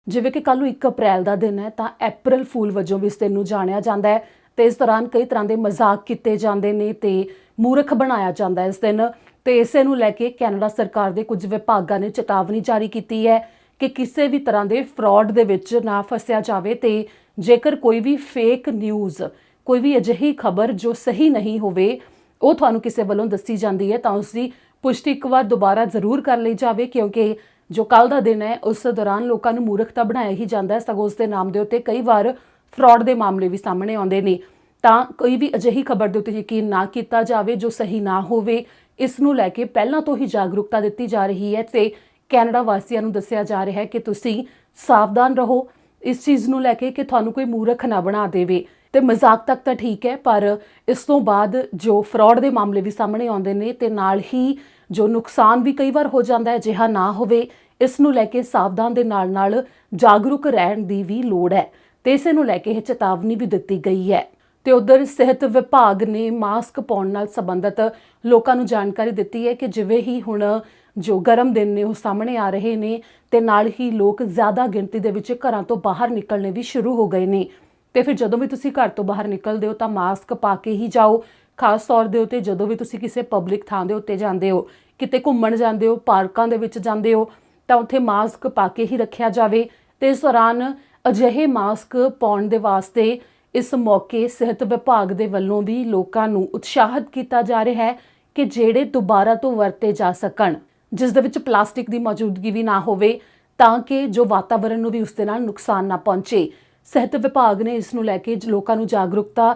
ਜਿਵੇਂ ਕਿ ਕੱਲ ਨੂੰ 1 ਅਪ੍ਰੈਲ ਦਾ ਦਿਨ ਹੈ ਤਾਂ April Fool ਵਜੋਂ ਵੀ ਇਸ ਦਿਨ ਨੂੰ ਜਾਣਿਆ ਜਾਂਦਾ ਹੈ ਤੇ ਇਸ ਦੌਰਾਨ ਕਈ ਤਰ੍ਹਾਂ ਦੇ ਮਜ਼ਾਕ ਕੀਤੇ ਜਾਂਦੇ ਨੇ ਤੇ ਮੂਰਖ ਬਣਾਇਆ ਜਾਂਦਾ ਹੈ ਇਸ ਦਿਨ। ਤੇ ਇਸੇ ਨੂੰ ਲੈ ਕੇ ਕੈਨੇਡਾ ਸਰਕਾਰ ਦੇ ਕੁਝ ਵਿਭਾਗਾਂ ਨੇ ਚੇਤਾਵਨੀ ਜਾਰੀ ਕੀਤੀ ਹੈ ਕਿ ਕਿਸੇ ਵੀ ਤਰ੍ਹਾਂ ਦੇ ਫਰਾਡ ਦੇ ਵਿੱਚ ਨਾ ਫਸਿਆ ਜਾਵੇ ਤੇ ਜੇਕਰ ਕੋਈ ਵੀ ਫੇਕ ਨਿਊਜ਼, ਕੋਈ ਵੀ ਅਜਿਹੀ ਖਬਰ ਜੋ ਸਹੀ ਨਹੀਂ ਹੋਵੇ ਉਹ ਤੁਹਾਨੂੰ ਕਿਸੇ ਵੱਲੋਂ ਦੱਸੀ ਜਾਂਦੀ ਹੈ ਤਾਂ ਉਸ ਦੀ ਪੁਸ਼ਟੀ ਇੱਕ ਵਾਰ ਦੁਬਾਰਾ ਜ਼ਰੂਰ ਕਰ ਲਈ ਜਾਵੇ, ਕਿਉਂਕਿ ਜੋ ਕੱਲ ਦਾ ਦਿਨ ਹੈ ਉਸ ਦੌਰਾਨ ਲੋਕਾਂ ਨੂੰ ਮੂਰਖ ਤਾਂ ਬਣਾਇਆ ਹੀ ਜਾਂਦਾ ਹੈ, ਸਗੋਂ ਉਸ ਦੇ ਨਾਮ ਦੇ ਉੱਤੇ ਕਈ ਵਾਰ ਫਰਾਡ ਦੇ ਮਾਮਲੇ ਵੀ ਸਾਹਮਣੇ ਆਉਂਦੇ ਨੇ। ਤਾਂ ਕੋਈ ਵੀ ਅਜਿਹੀ ਖਬਰ ਦੇ ਉੱਤੇ ਯਕੀਨ ਨਾ ਕੀਤਾ ਜਾਵੇ ਜੋ ਸਹੀ ਨਾ ਹੋਵੇ। ਇਸ ਨੂੰ ਲੈ ਕੇ ਪਹਿਲਾਂ ਤੋਂ ਹੀ ਜਾਗਰੂਕਤਾ ਦਿੱਤੀ ਜਾ ਰਹੀ ਹੈ ਤੇ ਕੈਨੇਡਾ ਵਾਸੀਆਂ ਨੂੰ ਦੱਸਿਆ ਜਾ ਰਿਹਾ ਹੈ ਕਿ ਤੁਸੀਂ ਸਾਵਧਾਨ ਰਹੋ ਇਸ ਚੀਜ਼ ਨੂੰ ਲੈ ਕੇ ਕਿ ਤੁਹਾਨੂੰ ਕੋਈ ਮੂਰਖ ਨਾ ਬਣਾ ਦੇਵੇ। ਤੇ ਮਜ਼ਾਕ ਤੱਕ ਤਾਂ ਠੀਕ ਹੈ, ਪਰ ਇਸ ਤੋਂ ਬਾਅਦ ਜੋ ਫਰਾਡ ਦੇ ਮਾਮਲੇ ਵੀ ਸਾਹਮਣੇ ਆਉਂਦੇ ਨੇ ਤੇ ਨਾਲ ਹੀ ਜੋ ਨੁਕਸਾਨ ਵੀ ਕਈ ਵਾਰ ਹੋ ਜਾਂਦਾ ਹੈ, ਅਜਿਹਾ ਨਾ ਹੋਵੇ ਇਸ ਨੂੰ ਲੈ ਕੇ ਸਾਵਧਾਨ ਦੇ ਨਾਲ ਜਾਗਰੂਕ ਰਹਿਣ ਦੀ ਵੀ ਲੋੜ ਹੈ ਤੇ ਇਸੇ ਨੂੰ ਲੈ ਕੇ ਇਹ ਚੇਤਾਵਨੀ ਵੀ ਦਿੱਤੀ ਗਈ ਹੈ। ਤੇ ਉਧਰ ਸਿਹਤ ਵਿਭਾਗ ਨੇ ਮਾਸਕ ਪਾਉਣ ਨਾਲ ਸੰਬੰਧਿਤ ਲੋਕਾਂ ਨੂੰ ਜਾਣਕਾਰੀ ਦਿੱਤੀ ਹੈ ਕਿ ਜਿਵੇਂ ਹੀ ਹੁਣ ਜੋ ਗਰਮ ਦਿਨ ਨੇ ਉਹ ਸਾਹਮਣੇ ਆ ਰਹੇ ਨੇ ਤੇ ਨਾਲ ਹੀ ਲੋਕ ਜ਼ਿਆਦਾ ਗਿਣਤੀ ਦੇ ਵਿੱਚ ਘਰਾਂ ਤੋਂ ਬਾਹਰ ਨਿਕਲਣੇ ਵੀ ਸ਼ੁਰੂ ਹੋ ਗਏ ਨੇ ਤੇ ਫਿਰ ਜਦੋਂ ਵੀ ਤੁਸੀਂ ਘਰ ਤੋਂ ਬਾਹਰ ਨਿਕਲਦੇ ਹੋ ਤਾਂ ਮਾਸਕ ਪਾ ਕੇ ਹੀ ਜਾਓ। ਖਾਸ ਤੌਰ ਦੇ ਉੱਤੇ ਜਦੋਂ ਵੀ ਤੁਸੀਂ ਕਿਸੇ ਪਬਲਿਕ ਥਾਂ ਦੇ ਉੱਤੇ ਜਾਂਦੇ ਹੋ, ਕਿਤੇ ਘੁੰਮਣ ਜਾਂਦੇ ਹੋ, ਪਾਰਕਾਂ ਦੇ ਵਿੱਚ ਜਾਂਦੇ ਹੋ ਤਾਂ ਉੱਥੇ ਮਾਸਕ ਪਾ ਕੇ ਹੀ ਰੱਖਿਆ ਜਾਵੇ। ਤੇ ਇਸ ਦੌਰਾਨ ਅਜਿਹੇ ਮਾਸਕ ਪਾਉਣ ਦੇ ਵਾਸਤੇ ਇਸ ਮੌਕੇ ਸਿਹਤ ਵਿਭਾਗ ਦੇ ਵੱਲੋਂ ਵੀ ਲੋਕਾਂ ਨੂੰ ਉਤਸ਼ਾਹਿਤ ਕੀਤਾ ਜਾ ਰਿਹਾ ਹੈ ਕਿ ਜਿਹੜੇ ਦੁਬਾਰਾ ਤੋਂ ਵਰਤੇ ਜਾ ਸਕਣ, ਜਿਸ ਦੇ ਵਿੱਚ ਪਲਾਸਟਿਕ ਦੀ ਮੌਜੂਦਗੀ ਵੀ ਨਾ ਹੋਵੇ ਤਾਂ ਕਿ ਜੋ ਵਾਤਾਵਰਣ ਨੂੰ ਵੀ ਉਸ ਦੇ ਨਾਲ ਨੁਕਸਾਨ ਨਾ ਪਹੁੰਚੇ। ਸਿਹਤ ਵਿਭਾਗ ਨੇ ਇਸ ਨੂੰ ਲੈ ਕੇ ਲੋਕਾਂ ਨੂੰ ਜਾਗਰੂਕਤਾ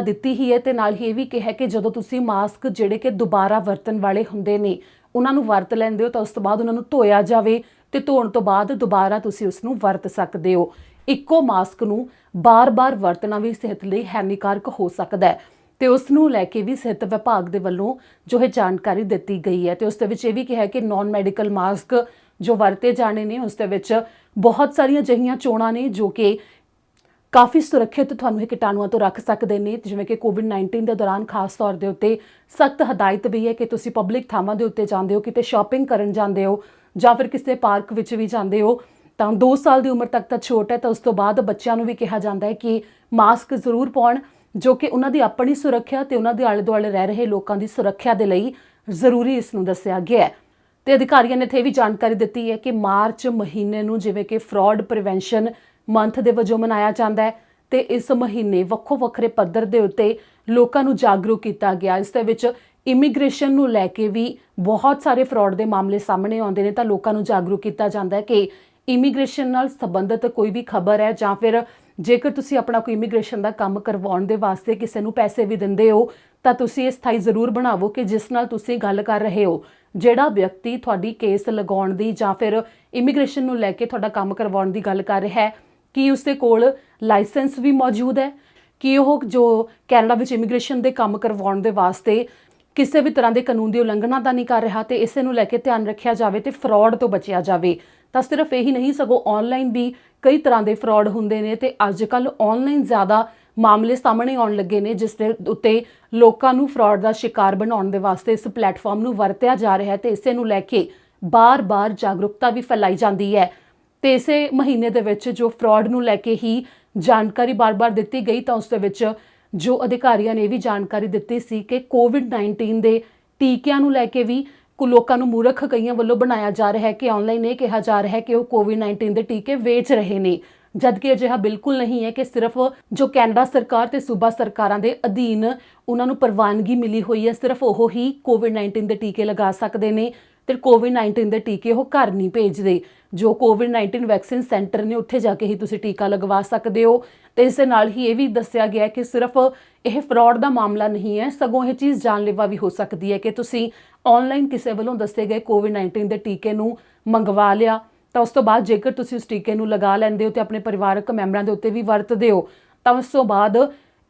ਦਿੱਤੀ ਹੀ ਹੈ ਤੇ ਨਾਲ ਹੀ ਇਹ ਵੀ ਕਿਹਾ ਕਿ ਜਦੋਂ ਤੁਸੀਂ ਮਾਸਕ ਜਿਹੜੇ ਕਿ ਦੁਬਾਰਾ ਵਰਤਣ ਵਾਲੇ ਹੁੰਦੇ ਨੇ ਉਹਨਾਂ ਨੂੰ ਵਰਤ ਲੈਂਦੇ ਹੋ ਤਾਂ ਉਸ ਤੋਂ ਬਾਅਦ ਉਹਨਾਂ ਨੂੰ ਧੋਇਆ ਜਾਵੇ ਤੇ ਧੋਣ ਤੋਂ ਬਾਅਦ ਦੁਬਾਰਾ ਤੁਸੀਂ ਉਸ ਨੂੰ ਵਰਤ ਸਕਦੇ ਹੋ। ਇੱਕੋ ਮਾਸਕ ਨੂੰ ਬਾਰ-ਬਾਰ ਵਰਤਣਾ ਵੀ ਸਿਹਤ ਲਈ ਹਾਨੀਕਾਰਕ ਹੋ ਸਕਦਾ ਹੈ ਤੇ ਉਸ ਨੂੰ ਲੈ ਕੇ ਵੀ ਸਿਹਤ ਵਿਭਾਗ ਦੇ ਵੱਲੋਂ ਜੋ ਇਹ ਜਾਣਕਾਰੀ ਦਿੱਤੀ ਗਈ ਹੈ ਤੇ ਉਸ ਦੇ ਵਿੱਚ ਇਹ ਵੀ ਕਿਹਾ ਕਿ ਨਾਨ ਮੈਡੀਕਲ ਮਾਸਕ ਜੋ ਵਰਤੇ ਜਾਣੇ ਨੇ ਉਸ ਦੇ ਵਿੱਚ ਬਹੁਤ ਸਾਰੀਆਂ ਅਜਿਹੀਆਂ ਚੋਣਾਂ ਨੇ ਜੋ ਕਿ ਕਾਫੀ ਸੁਰੱਖਿਅਤ ਤੁਹਾਨੂੰ ਇਹ ਕੀਟਾਣੂਆਂ ਤੋਂ ਰੱਖ ਸਕਦੇ ਨੇ। ਜਿਵੇਂ ਕਿ COVID-19 ਦੇ ਦੌਰਾਨ ਖਾਸ ਤੌਰ ਦੇ ਉੱਤੇ ਸਖਤ ਹਦਾਇਤ ਵੀ ਹੈ ਕਿ ਤੁਸੀਂ ਪਬਲਿਕ ਥਾਵਾਂ ਦੇ ਉੱਤੇ ਜਾਂਦੇ ਹੋ, ਕਿਤੇ ਸ਼ਾਪਿੰਗ ਕਰਨ ਜਾਂਦੇ ਹੋ ਜਾਂ ਫਿਰ ਕਿਸੇ ਪਾਰਕ ਵਿੱਚ ਵੀ ਜਾਂਦੇ ਹੋ ਤਾਂ 2 ਸਾਲ ਦੀ ਉਮਰ ਤੱਕ ਤਾਂ ਛੋਟ ਹੈ ਤਾਂ ਉਸ ਤੋਂ ਬਾਅਦ ਬੱਚਿਆਂ ਨੂੰ ਵੀ ਕਿਹਾ ਜਾਂਦਾ ਹੈ ਕਿ ਮਾਸਕ ਜ਼ਰੂਰ ਪਾਉਣ, ਜੋ ਕਿ ਉਹਨਾਂ ਦੀ ਆਪਣੀ ਸੁਰੱਖਿਆ ਤੇ ਉਹਨਾਂ ਦੇ ਆਲੇ ਦੁਆਲੇ ਰਹਿ ਰਹੇ ਲੋਕਾਂ ਦੀ ਸੁਰੱਖਿਆ ਦੇ ਲਈ ਜ਼ਰੂਰੀ ਇਸ ਨੂੰ ਦੱਸਿਆ ਗਿਆ ਹੈ। ਤੇ ਅਧਿਕਾਰੀਆਂ ਨੇ ਇੱਥੇ ਵੀ ਜਾਣਕਾਰੀ ਦਿੱਤੀ ਹੈ ਕਿ ਮਾਰਚ ਮਹੀਨੇ ਨੂੰ ਜਿਵੇਂ ਕਿ ਫਰਾਡ ਪ੍ਰੀਵੈਂਸ਼ਨ ਮੰਥ ਦੇ ਵਜੋਂ ਮਨਾਇਆ ਜਾਂਦਾ ਹੈ ਤੇ ਇਸ ਮਹੀਨੇ ਵੱਖੋ ਵੱਖਰੇ ਪੱਧਰ ਦੇ ਉੱਤੇ ਲੋਕਾਂ ਨੂੰ ਜਾਗਰੂਕ ਕੀਤਾ ਗਿਆ। ਇਸ ਦੇ ਵਿੱਚ ਇਮੀਗ੍ਰੇਸ਼ਨ ਨੂੰ ਲੈ ਕੇ ਵੀ ਬਹੁਤ ਸਾਰੇ ਫਰਾਡ ਦੇ ਮਾਮਲੇ ਸਾਹਮਣੇ ਆਉਂਦੇ ਨੇ ਤਾਂ ਲੋਕਾਂ ਨੂੰ ਜਾਗਰੂਕ ਕੀਤਾ ਜਾਂਦਾ ਹੈ ਕਿ ਇਮੀਗ੍ਰੇਸ਼ਨ ਨਾਲ ਸੰਬੰਧਿਤ ਕੋਈ ਵੀ ਖਬਰ ਹੈ ਜਾਂ ਫਿਰ ਜੇਕਰ ਤੁਸੀਂ ਆਪਣਾ ਕੋਈ ਇਮੀਗ੍ਰੇਸ਼ਨ ਦਾ ਕੰਮ ਕਰਵਾਉਣ ਦੇ ਵਾਸਤੇ ਕਿਸੇ ਨੂੰ ਪੈਸੇ ਵੀ ਦਿੰਦੇ ਹੋ ਤਾਂ ਤੁਸੀਂ ਇਹ ਸਥਾਈ ਜ਼ਰੂਰ ਬਣਾਵੋ ਕਿ ਜਿਸ ਨਾਲ ਤੁਸੀਂ ਗੱਲ ਕਰ ਰਹੇ ਹੋ, ਜਿਹੜਾ ਵਿਅਕਤੀ ਤੁਹਾਡੀ ਕੇਸ ਲਗਾਉਣ ਦੀ ਜਾਂ ਫਿਰ ਇਮੀਗ੍ਰੇਸ਼ਨ ਨੂੰ ਲੈ ਕੇ ਤੁਹਾਡਾ ਕੰਮ ਕਰਵਾਉਣ ਦੀ ਗੱਲ ਕਰ ਰਿਹਾ ਹੈ, ਕੀ ਉਸਦੇ ਕੋਲ ਲਾਇਸੈਂਸ ਵੀ ਮੌਜੂਦ ਹੈ, ਕਿ ਉਹ ਜੋ ਕੈਨੇਡਾ ਵਿੱਚ ਇਮੀਗ੍ਰੇਸ਼ਨ ਦੇ ਕੰਮ ਕਰਵਾਉਣ ਦੇ ਵਾਸਤੇ ਕਿਸੇ ਵੀ ਤਰ੍ਹਾਂ ਦੇ ਕਾਨੂੰਨ ਦੀ ਉਲੰਘਣਾ ਤਾਂ ਨਹੀਂ ਕਰ ਰਿਹਾ ਤੇ ਇਸੇ ਨੂੰ ਲੈ ਕੇ ਧਿਆਨ ਰੱਖਿਆ ਜਾਵੇ ਤੇ ਫਰਾਡ ਤੋਂ ਬਚਿਆ ਜਾਵੇ। ਤਾਂ ਸਿਰਫ ਇਹੀ ਨਹੀਂ ਸਗੋਂ ਆਨਲਾਈਨ ਵੀ ਕਈ ਤਰ੍ਹਾਂ ਦੇ ਫਰਾਡ ਹੁੰਦੇ ਨੇ ਤੇ ਅੱਜ ਕੱਲ੍ਹ ਆਨਲਾਈਨ ਜ਼ਿਆਦਾ ਮਾਮਲੇ ਸਾਹਮਣੇ ਆਉਣ ਲੱਗੇ ਨੇ ਜਿਸ ਦੇ ਉੱਤੇ ਲੋਕਾਂ ਨੂੰ ਫਰਾਡ ਦਾ ਸ਼ਿਕਾਰ ਬਣਾਉਣ ਦੇ ਵਾਸਤੇ ਇਸ ਪਲੇਟਫਾਰਮ ਨੂੰ ਵਰਤਿਆ ਜਾ ਰਿਹਾ ਹੈ ਤੇ ਇਸੇ ਨੂੰ ਲੈ ਕੇ ਬਾਰ-ਬਾਰ ਜਾਗਰੂਕਤਾ ਵੀ ਫੈਲਾਈ ਜਾਂਦੀ ਹੈ। ਤੇ ਇਸੇ ਮਹੀਨੇ ਦੇ ਵਿੱਚ ਜੋ ਫਰਾਡ ਨੂੰ ਲੈ ਕੇ ਹੀ ਜਾਣਕਾਰੀ ਬਾਰ-ਬਾਰ ਦਿੱਤੀ ਗਈ ਤਾਂ ਉਸ ਦੇ ਵਿੱਚ ਜੋ ਅਧਿਕਾਰੀਆਂ ਨੇ ਵੀ ਜਾਣਕਾਰੀ ਦਿੱਤੀ ਸੀ ਕਿ COVID-19 ਦੇ ਟੀਕਿਆਂ ਨੂੰ ਲੈ ਕੇ ਵੀ ਲੋਕਾਂ ਨੂੰ ਮੂਰਖ ਕਈਆਂ ਵੱਲੋਂ ਬਣਾਇਆ ਜਾ ਰਿਹਾ ਹੈ ਕਿ ਆਨਲਾਈਨ ਇਹ ਕਿਹਾ ਜਾ ਰਿਹਾ ਹੈ ਕਿ ਉਹ COVID-19 ਦੇ ਟੀਕੇ ਵੇਚ ਰਹੇ ਨੇ, ਜਦਕਿ ਅਜਿਹਾ ਬਿਲਕੁਲ ਨਹੀਂ ਹੈ ਕਿ ਸਿਰਫ ਜੋ ਕੈਨੇਡਾ ਸਰਕਾਰ ਤੇ ਸੂਬਾ ਸਰਕਾਰਾਂ ਦੇ ਅਧੀਨ ਉਹਨਾਂ ਨੂੰ ਪ੍ਰਵਾਨਗੀ ਮਿਲੀ ਹੋਈ ਹੈ ਸਿਰਫ ਉਹ ਹੀ COVID-19 ਦੇ ਟੀਕੇ ਲਗਾ ਸਕਦੇ ਨੇ ਤੇ ਕੋਵਿਡ-19 ਦੇ ਟੀਕੇ ਉਹ ਘਰ ਨਹੀਂ ਭੇਜਦੇ। ਜੋ ਕੋਵਿਡ-19 ਵੈਕਸੀਨ ਸੈਂਟਰ ਨੇ ਉੱਥੇ ਜਾ ਕੇ ਹੀ ਤੁਸੀਂ ਟੀਕਾ ਲਗਵਾ ਸਕਦੇ ਹੋ। ਤੇ ਇਸ ਦੇ ਨਾਲ ਹੀ ਇਹ ਵੀ ਦੱਸਿਆ ਗਿਆ ਕਿ ਸਿਰਫ ਇਹ ਫਰਾਡ ਦਾ ਮਾਮਲਾ ਨਹੀਂ ਹੈ, ਸਗੋਂ ਇਹ ਚੀਜ਼ ਜਾਨਲੇਵਾ ਵੀ ਹੋ ਸਕਦੀ ਹੈ ਕਿ ਤੁਸੀਂ ਆਨਲਾਈਨ ਕਿਸੇ ਵੱਲੋਂ ਦੱਸੇ ਗਏ ਕੋਵਿਡ-19 ਦੇ ਟੀਕੇ ਨੂੰ ਮੰਗਵਾ ਲਿਆ ਤਾਂ ਉਸ ਤੋਂ ਬਾਅਦ ਜੇਕਰ ਤੁਸੀਂ ਉਸ ਟੀਕੇ ਨੂੰ ਲਗਾ ਲੈਂਦੇ ਹੋ ਤੇ ਆਪਣੇ ਪਰਿਵਾਰਕ ਮੈਂਬਰਾਂ ਦੇ ਉੱਤੇ ਵੀ ਵਰਤਦੇ ਹੋ ਤਾਂ ਉਸ ਤੋਂ ਬਾਅਦ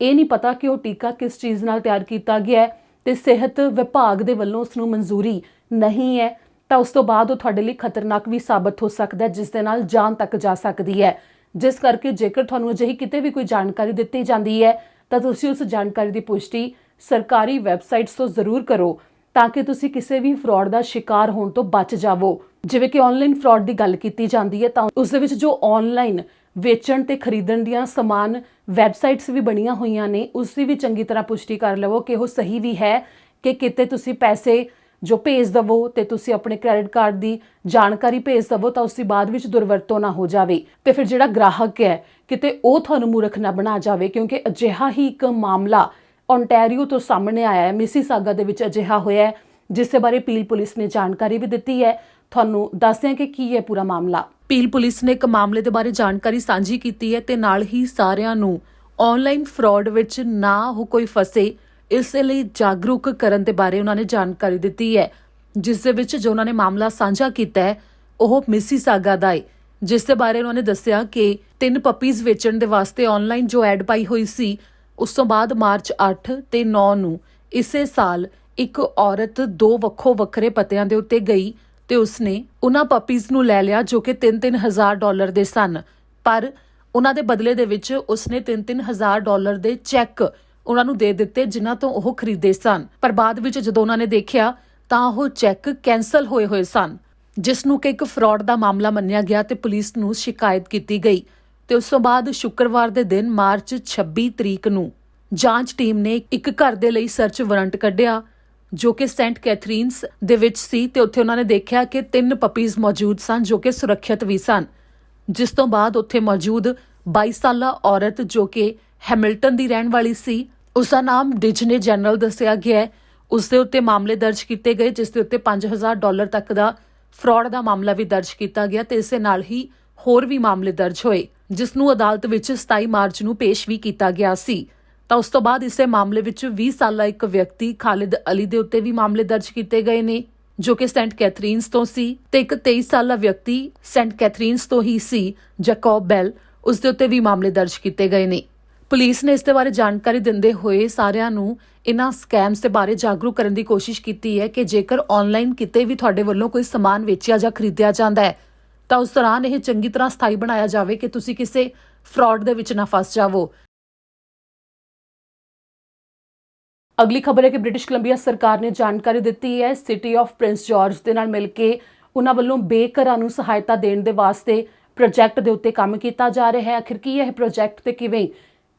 ਇਹ ਨਹੀਂ ਪਤਾ ਕਿ ਉਹ ਟੀਕਾ ਕਿਸ ਚੀਜ਼ ਨਾਲ ਤਿਆਰ ਕੀਤਾ ਗਿਆ ਹੈ ਤੇ ਸਿਹਤ ਵਿਭਾਗ ਦੇ ਵੱਲੋਂ ਉਸ ਨੂੰ ਮਨਜ਼ੂਰੀ ਨਹੀਂ ਹੈ ਤਾਂ ਉਸ ਤੋਂ ਬਾਅਦ ਉਹ ਤੁਹਾਡੇ ਲਈ ਖਤਰਨਾਕ ਵੀ ਸਾਬਤ ਹੋ ਸਕਦਾ ਹੈ, ਜਿਸ ਦੇ ਨਾਲ ਜਾਨ ਤੱਕ ਜਾ ਸਕਦੀ ਹੈ। ਜਿਸ ਕਰਕੇ ਜੇਕਰ ਤੁਹਾਨੂੰ ਅਜਿਹੀ ਕਿਤੇ ਵੀ ਕੋਈ ਜਾਣਕਾਰੀ ਦਿੱਤੀ ਜਾਂਦੀ ਹੈ ਤਾਂ ਤੁਸੀਂ ਉਸ ਜਾਣਕਾਰੀ ਦੀ ਪੁਸ਼ਟੀ ਸਰਕਾਰੀ ਵੈਬਸਾਈਟਸ ਤੋਂ ਜ਼ਰੂਰ ਕਰੋ ਤਾਂ ਕਿ ਤੁਸੀਂ ਕਿਸੇ ਵੀ ਫਰਾਡ ਦਾ ਸ਼ਿਕਾਰ ਹੋਣ ਤੋਂ ਬਚ ਜਾਵੋ। ਜਿਵੇਂ ਕਿ ਆਨਲਾਈਨ ਫਰਾਡ ਦੀ ਗੱਲ ਕੀਤੀ ਜਾਂਦੀ ਹੈ ਤਾਂ ਉਸ ਦੇ ਵਿੱਚ ਜੋ ਆਨਲਾਈਨ ਵੇਚਣ ਤੇ ਖਰੀਦਣ ਦੀਆਂ ਸਮਾਨ ਵੈਬਸਾਈਟਸ ਵੀ ਬਣੀਆਂ ਹੋਈਆਂ ਨੇ, ਉਸ ਦੀ ਵੀ ਚੰਗੀ ਤਰ੍ਹਾਂ ਪੁਸ਼ਟੀ ਕਰ ਲਵੋ ਕਿ ਉਹ ਸਹੀ ਵੀ ਹੈ ਕਿ ਕਿਤੇ ਤੁਸੀਂ ਪੈਸੇ ਜੋ ਭੇਜ ਦਵੋ ਤੇ ਤੁਸੀਂ ਆਪਣੇ ਕ੍ਰੈਡਿਟ ਕਾਰਡ ਦੀ ਜਾਣਕਾਰੀ ਭੇਜ ਦਵੋ ਤਾਂ ਉਸ ਦੀ ਬਾਅਦ ਵਿੱਚ ਦੁਰਵਰਤੋਂ ਨਾ ਹੋ ਜਾਵੇ ਤੇ ਫਿਰ ਜਿਹੜਾ ਗ੍ਰਾਹਕ ਹੈ ਕਿਤੇ ਉਹ ਤੁਹਾਨੂੰ ਮੂਰਖ ਨਾ ਬਣਾ ਜਾਵੇ, ਕਿਉਂਕਿ ਅਜਿਹਾ ਹੀ ਇੱਕ ਮਾਮਲਾ ਓਨਟਾਰੀਓ ਤੋਂ ਸਾਹਮਣੇ ਆਇਆ ਹੈ। ਮਿਸੀਸਾਗਾ ਦੇ ਵਿੱਚ ਅਜਿਹਾ ਹੋਇਆ ਹੈ ਜਿਸ ਦੇ ਬਾਰੇ ਪੀਲ ਪੁਲਿਸ ਨੇ ਜਾਣਕਾਰੀ ਵੀ ਦਿੱਤੀ ਹੈ। ਤੁਹਾਨੂੰ ਦੱਸਦੇ ਹਾਂ ਕਿ ਕੀ ਹੈ ਪੂਰਾ ਮਾਮਲਾ। ਪੀਲ ਪੁਲਿਸ ਨੇ ਇੱਕ ਮਾਮਲੇ ਦੇ ਬਾਰੇ ਜਾਣਕਾਰੀ ਸਾਂਝੀ ਕੀਤੀ ਹੈ ਤੇ ਨਾਲ ਹੀ ਸਾਰਿਆਂ ਨੂੰ ਆਨਲਾਈਨ ਫਰਾਡ ਵਿੱਚ ਨਾ ਹੋ ਕੋਈ ਫਸੇ ਇਸ ਲਈ ਜਾਗਰੂਕ ਕਰਨ ਦੇ ਬਾਰੇ ਉਹਨਾਂ ਨੇ ਜਾਣਕਾਰੀ ਦਿੱਤੀ ਹੈ, ਜਿਸ ਦੇ ਵਿੱਚ ਜੋ ਉਹਨਾਂ ਨੇ ਮਾਮਲਾ ਸਾਂਝਾ ਕੀਤਾ ਹੈ ਉਹ ਮਿਸੀਸਾਗਾ ਦਾ ਹੈ, ਜਿਸ ਦੇ ਬਾਰੇ ਉਹਨਾਂ ਨੇ ਦੱਸਿਆ ਕਿ 3 ਪਪੀਜ਼ ਵੇਚਣ ਦੇ ਵਾਸਤੇ ਆਨਲਾਈਨ ਜੋ ਐਡ ਪਾਈ ਹੋਈ ਸੀ ਉਸ ਤੋਂ ਬਾਅਦ ਮਾਰਚ 8 ਤੇ 9 ਨੂੰ ਇਸੇ ਸਾਲ ਇੱਕ ਔਰਤ 2 ਵੱਖੋ ਵੱਖਰੇ ਪਤਿਆਂ ਦੇ ਉੱਤੇ ਗਈ ਤੇ ਉਸਨੇ ਉਹਨਾਂ ਪਪੀਜ਼ ਨੂੰ ਲੈ ਲਿਆ ਜੋ ਕਿ $3,000 ਦੇ ਸਨ, ਪਰ ਉਹਨਾਂ ਦੇ ਬਦਲੇ ਦੇ ਵਿੱਚ ਉਸਨੇ $3,000 ਦੇ ਚੈੱਕ ਉਹਨਾਂ ਨੂੰ ਦੇ ਦਿੱਤੇ ਜਿਨ੍ਹਾਂ ਤੋਂ ਉਹ ਖਰੀਦੇ ਸਨ। ਪਰ ਬਾਅਦ ਵਿੱਚ ਜਦੋਂ ਉਹਨਾਂ ਨੇ ਦੇਖਿਆ ਤਾਂ ਉਹ ਚੈੱਕ ਕੈਂਸਲ ਹੋਏ ਹੋਏ ਸਨ, ਜਿਸ ਨੂੰ ਕਿ ਇੱਕ ਫਰਾਡ ਦਾ ਮਾਮਲਾ ਮੰਨਿਆ ਗਿਆ ਤੇ ਪੁਲਿਸ ਨੂੰ ਸ਼ਿਕਾਇਤ ਕੀਤੀ ਗਈ। ਤੇ ਉਸ ਤੋਂ ਬਾਅਦ ਸ਼ੁੱਕਰਵਾਰ ਦੇ ਦਿਨ ਮਾਰਚ 26 ਤਰੀਕ ਨੂੰ ਜਾਂਚ ਟੀਮ ਨੇ ਇੱਕ ਘਰ ਦੇ ਲਈ ਸਰਚ ਵਾਰੰਟ ਕੱਢਿਆ ਜੋ ਕਿ ਸੈਂਟ ਕੈਥਰੀਨਸ ਦੇ ਵਿੱਚ ਸੀ ਤੇ ਉੱਥੇ ਉਹਨਾਂ ਨੇ ਦੇਖਿਆ ਕਿ 3 ਪਪੀਜ਼ ਮੌਜੂਦ ਸਨ ਜੋ ਕਿ ਸੁਰੱਖਿਅਤ ਵੀ ਸਨ। ਜਿਸ ਤੋਂ ਬਾਅਦ ਉੱਥੇ ਮੌਜੂਦ 22 ਸਾਲਾ ਔਰਤ ਜੋ ਕਿ ਹੈਮਿਲਟਨ ਦੀ ਰਹਿਣ ਵਾਲੀ ਸੀ, ਉਸ ਦਾ ਨਾਮ ਡਿਜਨੇ ਜਨਰਲ ਦੱਸਿਆ ਗਿਆ ਹੈ, ਉਸ ਦੇ ਉੱਤੇ ਮਾਮਲੇ ਦਰਜ ਕੀਤੇ ਗਏ ਜਿਸ ਦੇ ਉੱਤੇ $5,000 ਤੱਕ ਦਾ ਫਰਾਡ ਦਾ ਮਾਮਲਾ ਵੀ ਦਰਜ ਕੀਤਾ ਗਿਆ ਤੇ ਇਸੇ ਨਾਲ ਹੀ ਹੋਰ ਵੀ ਮਾਮਲੇ ਦਰਜ ਹੋਏ ਜਿਸ ਨੂੰ ਅਦਾਲਤ ਵਿੱਚ 27 ਮਾਰਚ ਨੂੰ ਪੇਸ਼ ਵੀ ਕੀਤਾ ਗਿਆ ਸੀ। ਤਾਂ ਉਸ ਤੋਂ ਬਾਅਦ ਇਸੇ ਮਾਮਲੇ ਵਿੱਚ 20 ਸਾਲਾ ਇੱਕ ਵਿਅਕਤੀ ਖਾਲਿਦ ਅਲੀ ਦੇ ਉੱਤੇ ਵੀ ਮਾਮਲੇ ਦਰਜ ਕੀਤੇ ਗਏ ਨੇ ਜੋ ਕਿ ਸੈਂਟ ਕੈਥਰੀਨਸ ਤੋਂ ਸੀ ਤੇ ਇੱਕ 23 ਸਾਲਾ ਵਿਅਕਤੀ ਸੈਂਟ ਕੈਥਰੀਨਸ ਤੋਂ ਹੀ ਸੀ ਜੈਕੋਬ ਬੈਲ, ਉਸ ਦੇ ਉੱਤੇ ਵੀ ਮਾਮਲੇ ਦਰਜ ਕੀਤੇ ਗਏ ਨੇ। ਪੁਲਿਸ ਨੇ ਇਸ ਦੇ ਬਾਰੇ ਜਾਣਕਾਰੀ ਦਿੰਦੇ ਹੋਏ ਸਾਰਿਆਂ ਨੂੰ ਇਹਨਾਂ ਸਕੈਮਸ ਦੇ ਬਾਰੇ ਜਾਗਰੂਕ ਕਰਨ ਦੀ ਕੋਸ਼ਿਸ਼ ਕੀਤੀ ਹੈ ਕਿ ਜੇਕਰ ਆਨਲਾਈਨ ਕਿਤੇ ਵੀ ਤੁਹਾਡੇ ਵੱਲੋਂ ਕੋਈ ਸਮਾਨ ਵੇਚਿਆ ਜਾਂ ਖਰੀਦਿਆ ਜਾਂਦਾ ਹੈ ਤਾਂ ਉਸ ਦੌਰਾਨ ਇਹ ਚੰਗੀ ਤਰ੍ਹਾਂ ਸਥਾਈ ਬਣਾਇਆ ਜਾਵੇ ਕਿ ਤੁਸੀਂ ਕਿਸੇ ਫਰਾਡ ਦੇ ਵਿੱਚ ਨਾ ਫਸ ਜਾਵੋ। ਅਗਲੀ ਖਬਰ ਹੈ ਕਿ ਬ੍ਰਿਟਿਸ਼ ਕੋਲੰਬੀਆ ਸਰਕਾਰ ਨੇ ਜਾਣਕਾਰੀ ਦਿੱਤੀ ਹੈ ਸਿਟੀ ਆਫ ਪ੍ਰਿੰਸ ਜਾਰਜ ਦੇ ਨਾਲ ਮਿਲ ਕੇ ਉਹਨਾਂ ਵੱਲੋਂ ਬੇਘਰਾਂ ਨੂੰ ਸਹਾਇਤਾ ਦੇਣ ਦੇ ਵਾਸਤੇ ਪ੍ਰੋਜੈਕਟ ਦੇ ਉੱਤੇ ਕੰਮ ਕੀਤਾ ਜਾ ਰਿਹਾ ਹੈ। ਆਖਿਰ ਕੀ ਹੈ ਇਹ ਪ੍ਰੋਜੈਕਟ ਤੇ ਕਿਵੇਂ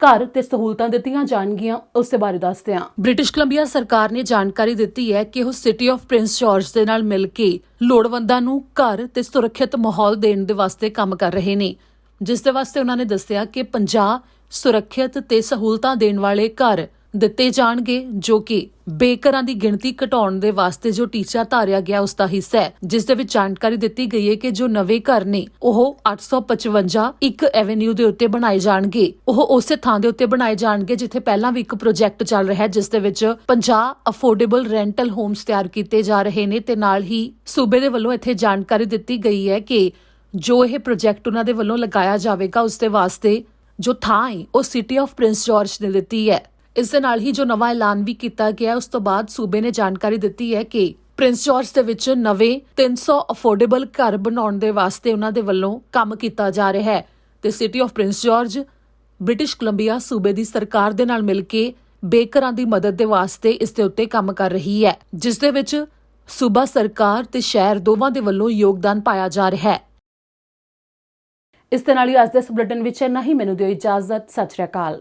ਘਰ ਤੇ ਸਹੂਲਤਾਂ ਦਿੱਤੀਆਂ ਜਾਣਗੀਆਂ ਉਸ ਦੇ ਬਾਰੇ ਦੱਸਦੇ ਹਾਂ। ਬ੍ਰਿਟਿਸ਼ ਕੋਲੰਬੀਆ ਸਰਕਾਰ ਨੇ ਜਾਣਕਾਰੀ ਦਿੱਤੀ ਹੈ ਕਿ ਉਹ ਸਿਟੀ ਆਫ ਪ੍ਰਿੰਸ ਜਾਰਜ ਦੇ ਨਾਲ ਮਿਲ ਕੇ ਲੋੜਵੰਦਾਂ ਨੂੰ ਘਰ ਤੇ ਸੁਰੱਖਿਅਤ ਮਾਹੌਲ ਦੇਣ ਦੇ ਵਾਸਤੇ ਕੰਮ ਕਰ ਰਹੇ ਨੇ, ਜਿਸ ਦੇ ਵਾਸਤੇ ਉਹਨਾਂ ਨੇ ਦੱਸਿਆ ਕਿ 50 ਸੁਰੱਖਿਅਤ ਤੇ ਸਹੂਲਤਾਂ ਦੇਣ ਵਾਲੇ ਘਰ ਦਿੱਤੇ ਜਾਣਗੇ ਜੋ ਕਿ ਬੇਘਰਾਂ ਦੀ ਗਿਣਤੀ ਘਟਾਉਣ ਦੇ ਵਾਸਤੇ ਜੋ ਟੀਚਾ ਧਾਰਿਆ ਗਿਆ ਉਸ ਦਾ ਹਿੱਸਾ ਹੈ, ਜਿਸ ਦੇ ਵਿੱਚ ਜਾਣਕਾਰੀ ਦਿੱਤੀ ਗਈ ਹੈ ਕਿ ਜੋ ਨਵੇਂ ਘਰ ਨੇ ਉਹ 855 ਇੱਕ ਐਵੇਨਿਊ ਦੇ ਉੱਤੇ ਬਣਾਏ ਜਾਣਗੇ। ਉਹ ਉਸੇ ਥਾਂ ਦੇ ਉੱਤੇ ਬਣਾਏ ਜਾਣਗੇ ਜਿੱਥੇ ਪਹਿਲਾਂ ਵੀ ਇੱਕ ਪ੍ਰੋਜੈਕਟ ਚੱਲ ਰਿਹਾ ਹੈ ਜਿਸ ਦੇ ਵਿੱਚ 50 ਅਫੋਰਡੇਬਲ ਰੈਂਟਲ ਹੋਮਸ ਤਿਆਰ ਕੀਤੇ ਜਾ ਰਹੇ ਨੇ ਤੇ ਨਾਲ ਹੀ ਸੂਬੇ ਦੇ ਵੱਲੋਂ ਇੱਥੇ ਜਾਣਕਾਰੀ ਦਿੱਤੀ ਗਈ ਹੈ ਕਿ ਜੋ ਇਹ ਪ੍ਰੋਜੈਕਟ ਉਹਨਾਂ ਦੇ ਵੱਲੋਂ ਲਗਾਇਆ ਜਾਵੇਗਾ ਉਸ ਦੇ ਵਾਸਤੇ ਜੋ ਥਾਂ ਹੈ ਉਹ ਸਿਟੀ ਆਫ ਪ੍ਰਿੰਸ ਜਾਰਜ ਨੇ ਦਿੱਤੀ ਹੈ। ਇਸ ਦੇ ਨਾਲ ਹੀ ਜੋ ਨਵਾਂ ਐਲਾਨ ਵੀ ਕੀਤਾ ਗਿਆ ਉਸ ਤੋਂ ਬਾਅਦ ਸੂਬੇ ਨੇ ਜਾਣਕਾਰੀ ਦਿੱਤੀ ਹੈ ਕਿ ਪ੍ਰਿੰਸ ਜਾਰਜ ਦੇ ਵਿੱਚ ਨਵੇਂ 300 ਅਫੋਰਡੇਬਲ ਘਰ ਬਣਾਉਣ ਦੇ ਵਾਸਤੇ ਉਹਨਾਂ ਦੇ ਵੱਲੋਂ ਕੰਮ ਕੀਤਾ ਜਾ ਰਿਹਾ ਹੈ ਤੇ city of Prince George British Columbia ਸੂਬੇ ਦੀ ਸਰਕਾਰ ਦੇ ਨਾਲ ਮਿਲ ਕੇ ਬੇਘਰਾਂ ਦੀ ਮਦਦ ਦੇ ਵਾਸਤੇ ਇਸ ਦੇ ਉੱਤੇ ਕੰਮ ਕਰ ਰਹੀ ਹੈ, ਜਿਸ ਦੇ ਵਿੱਚ ਸੂਬਾ ਸਰਕਾਰ ਤੇ ਸ਼ਹਿਰ ਦੋਵਾਂ ਦੇ ਵੱਲੋਂ ਯੋਗਦਾਨ ਪਾਇਆ ਜਾ ਰਿਹਾ ਹੈ। ਇਸ ਦੇ ਨਾਲ ਹੀ ਅੱਜ ਦੇ ਇਸ ਬੁਲੇਟਿਨ ਵਿੱਚ ਇੰਨਾ ਹੀ। ਮੈਨੂੰ ਦਿਓ ਇਜਾਜ਼ਤ। ਸਤਿ ਸ਼੍ਰੀ ਅਕਾਲ।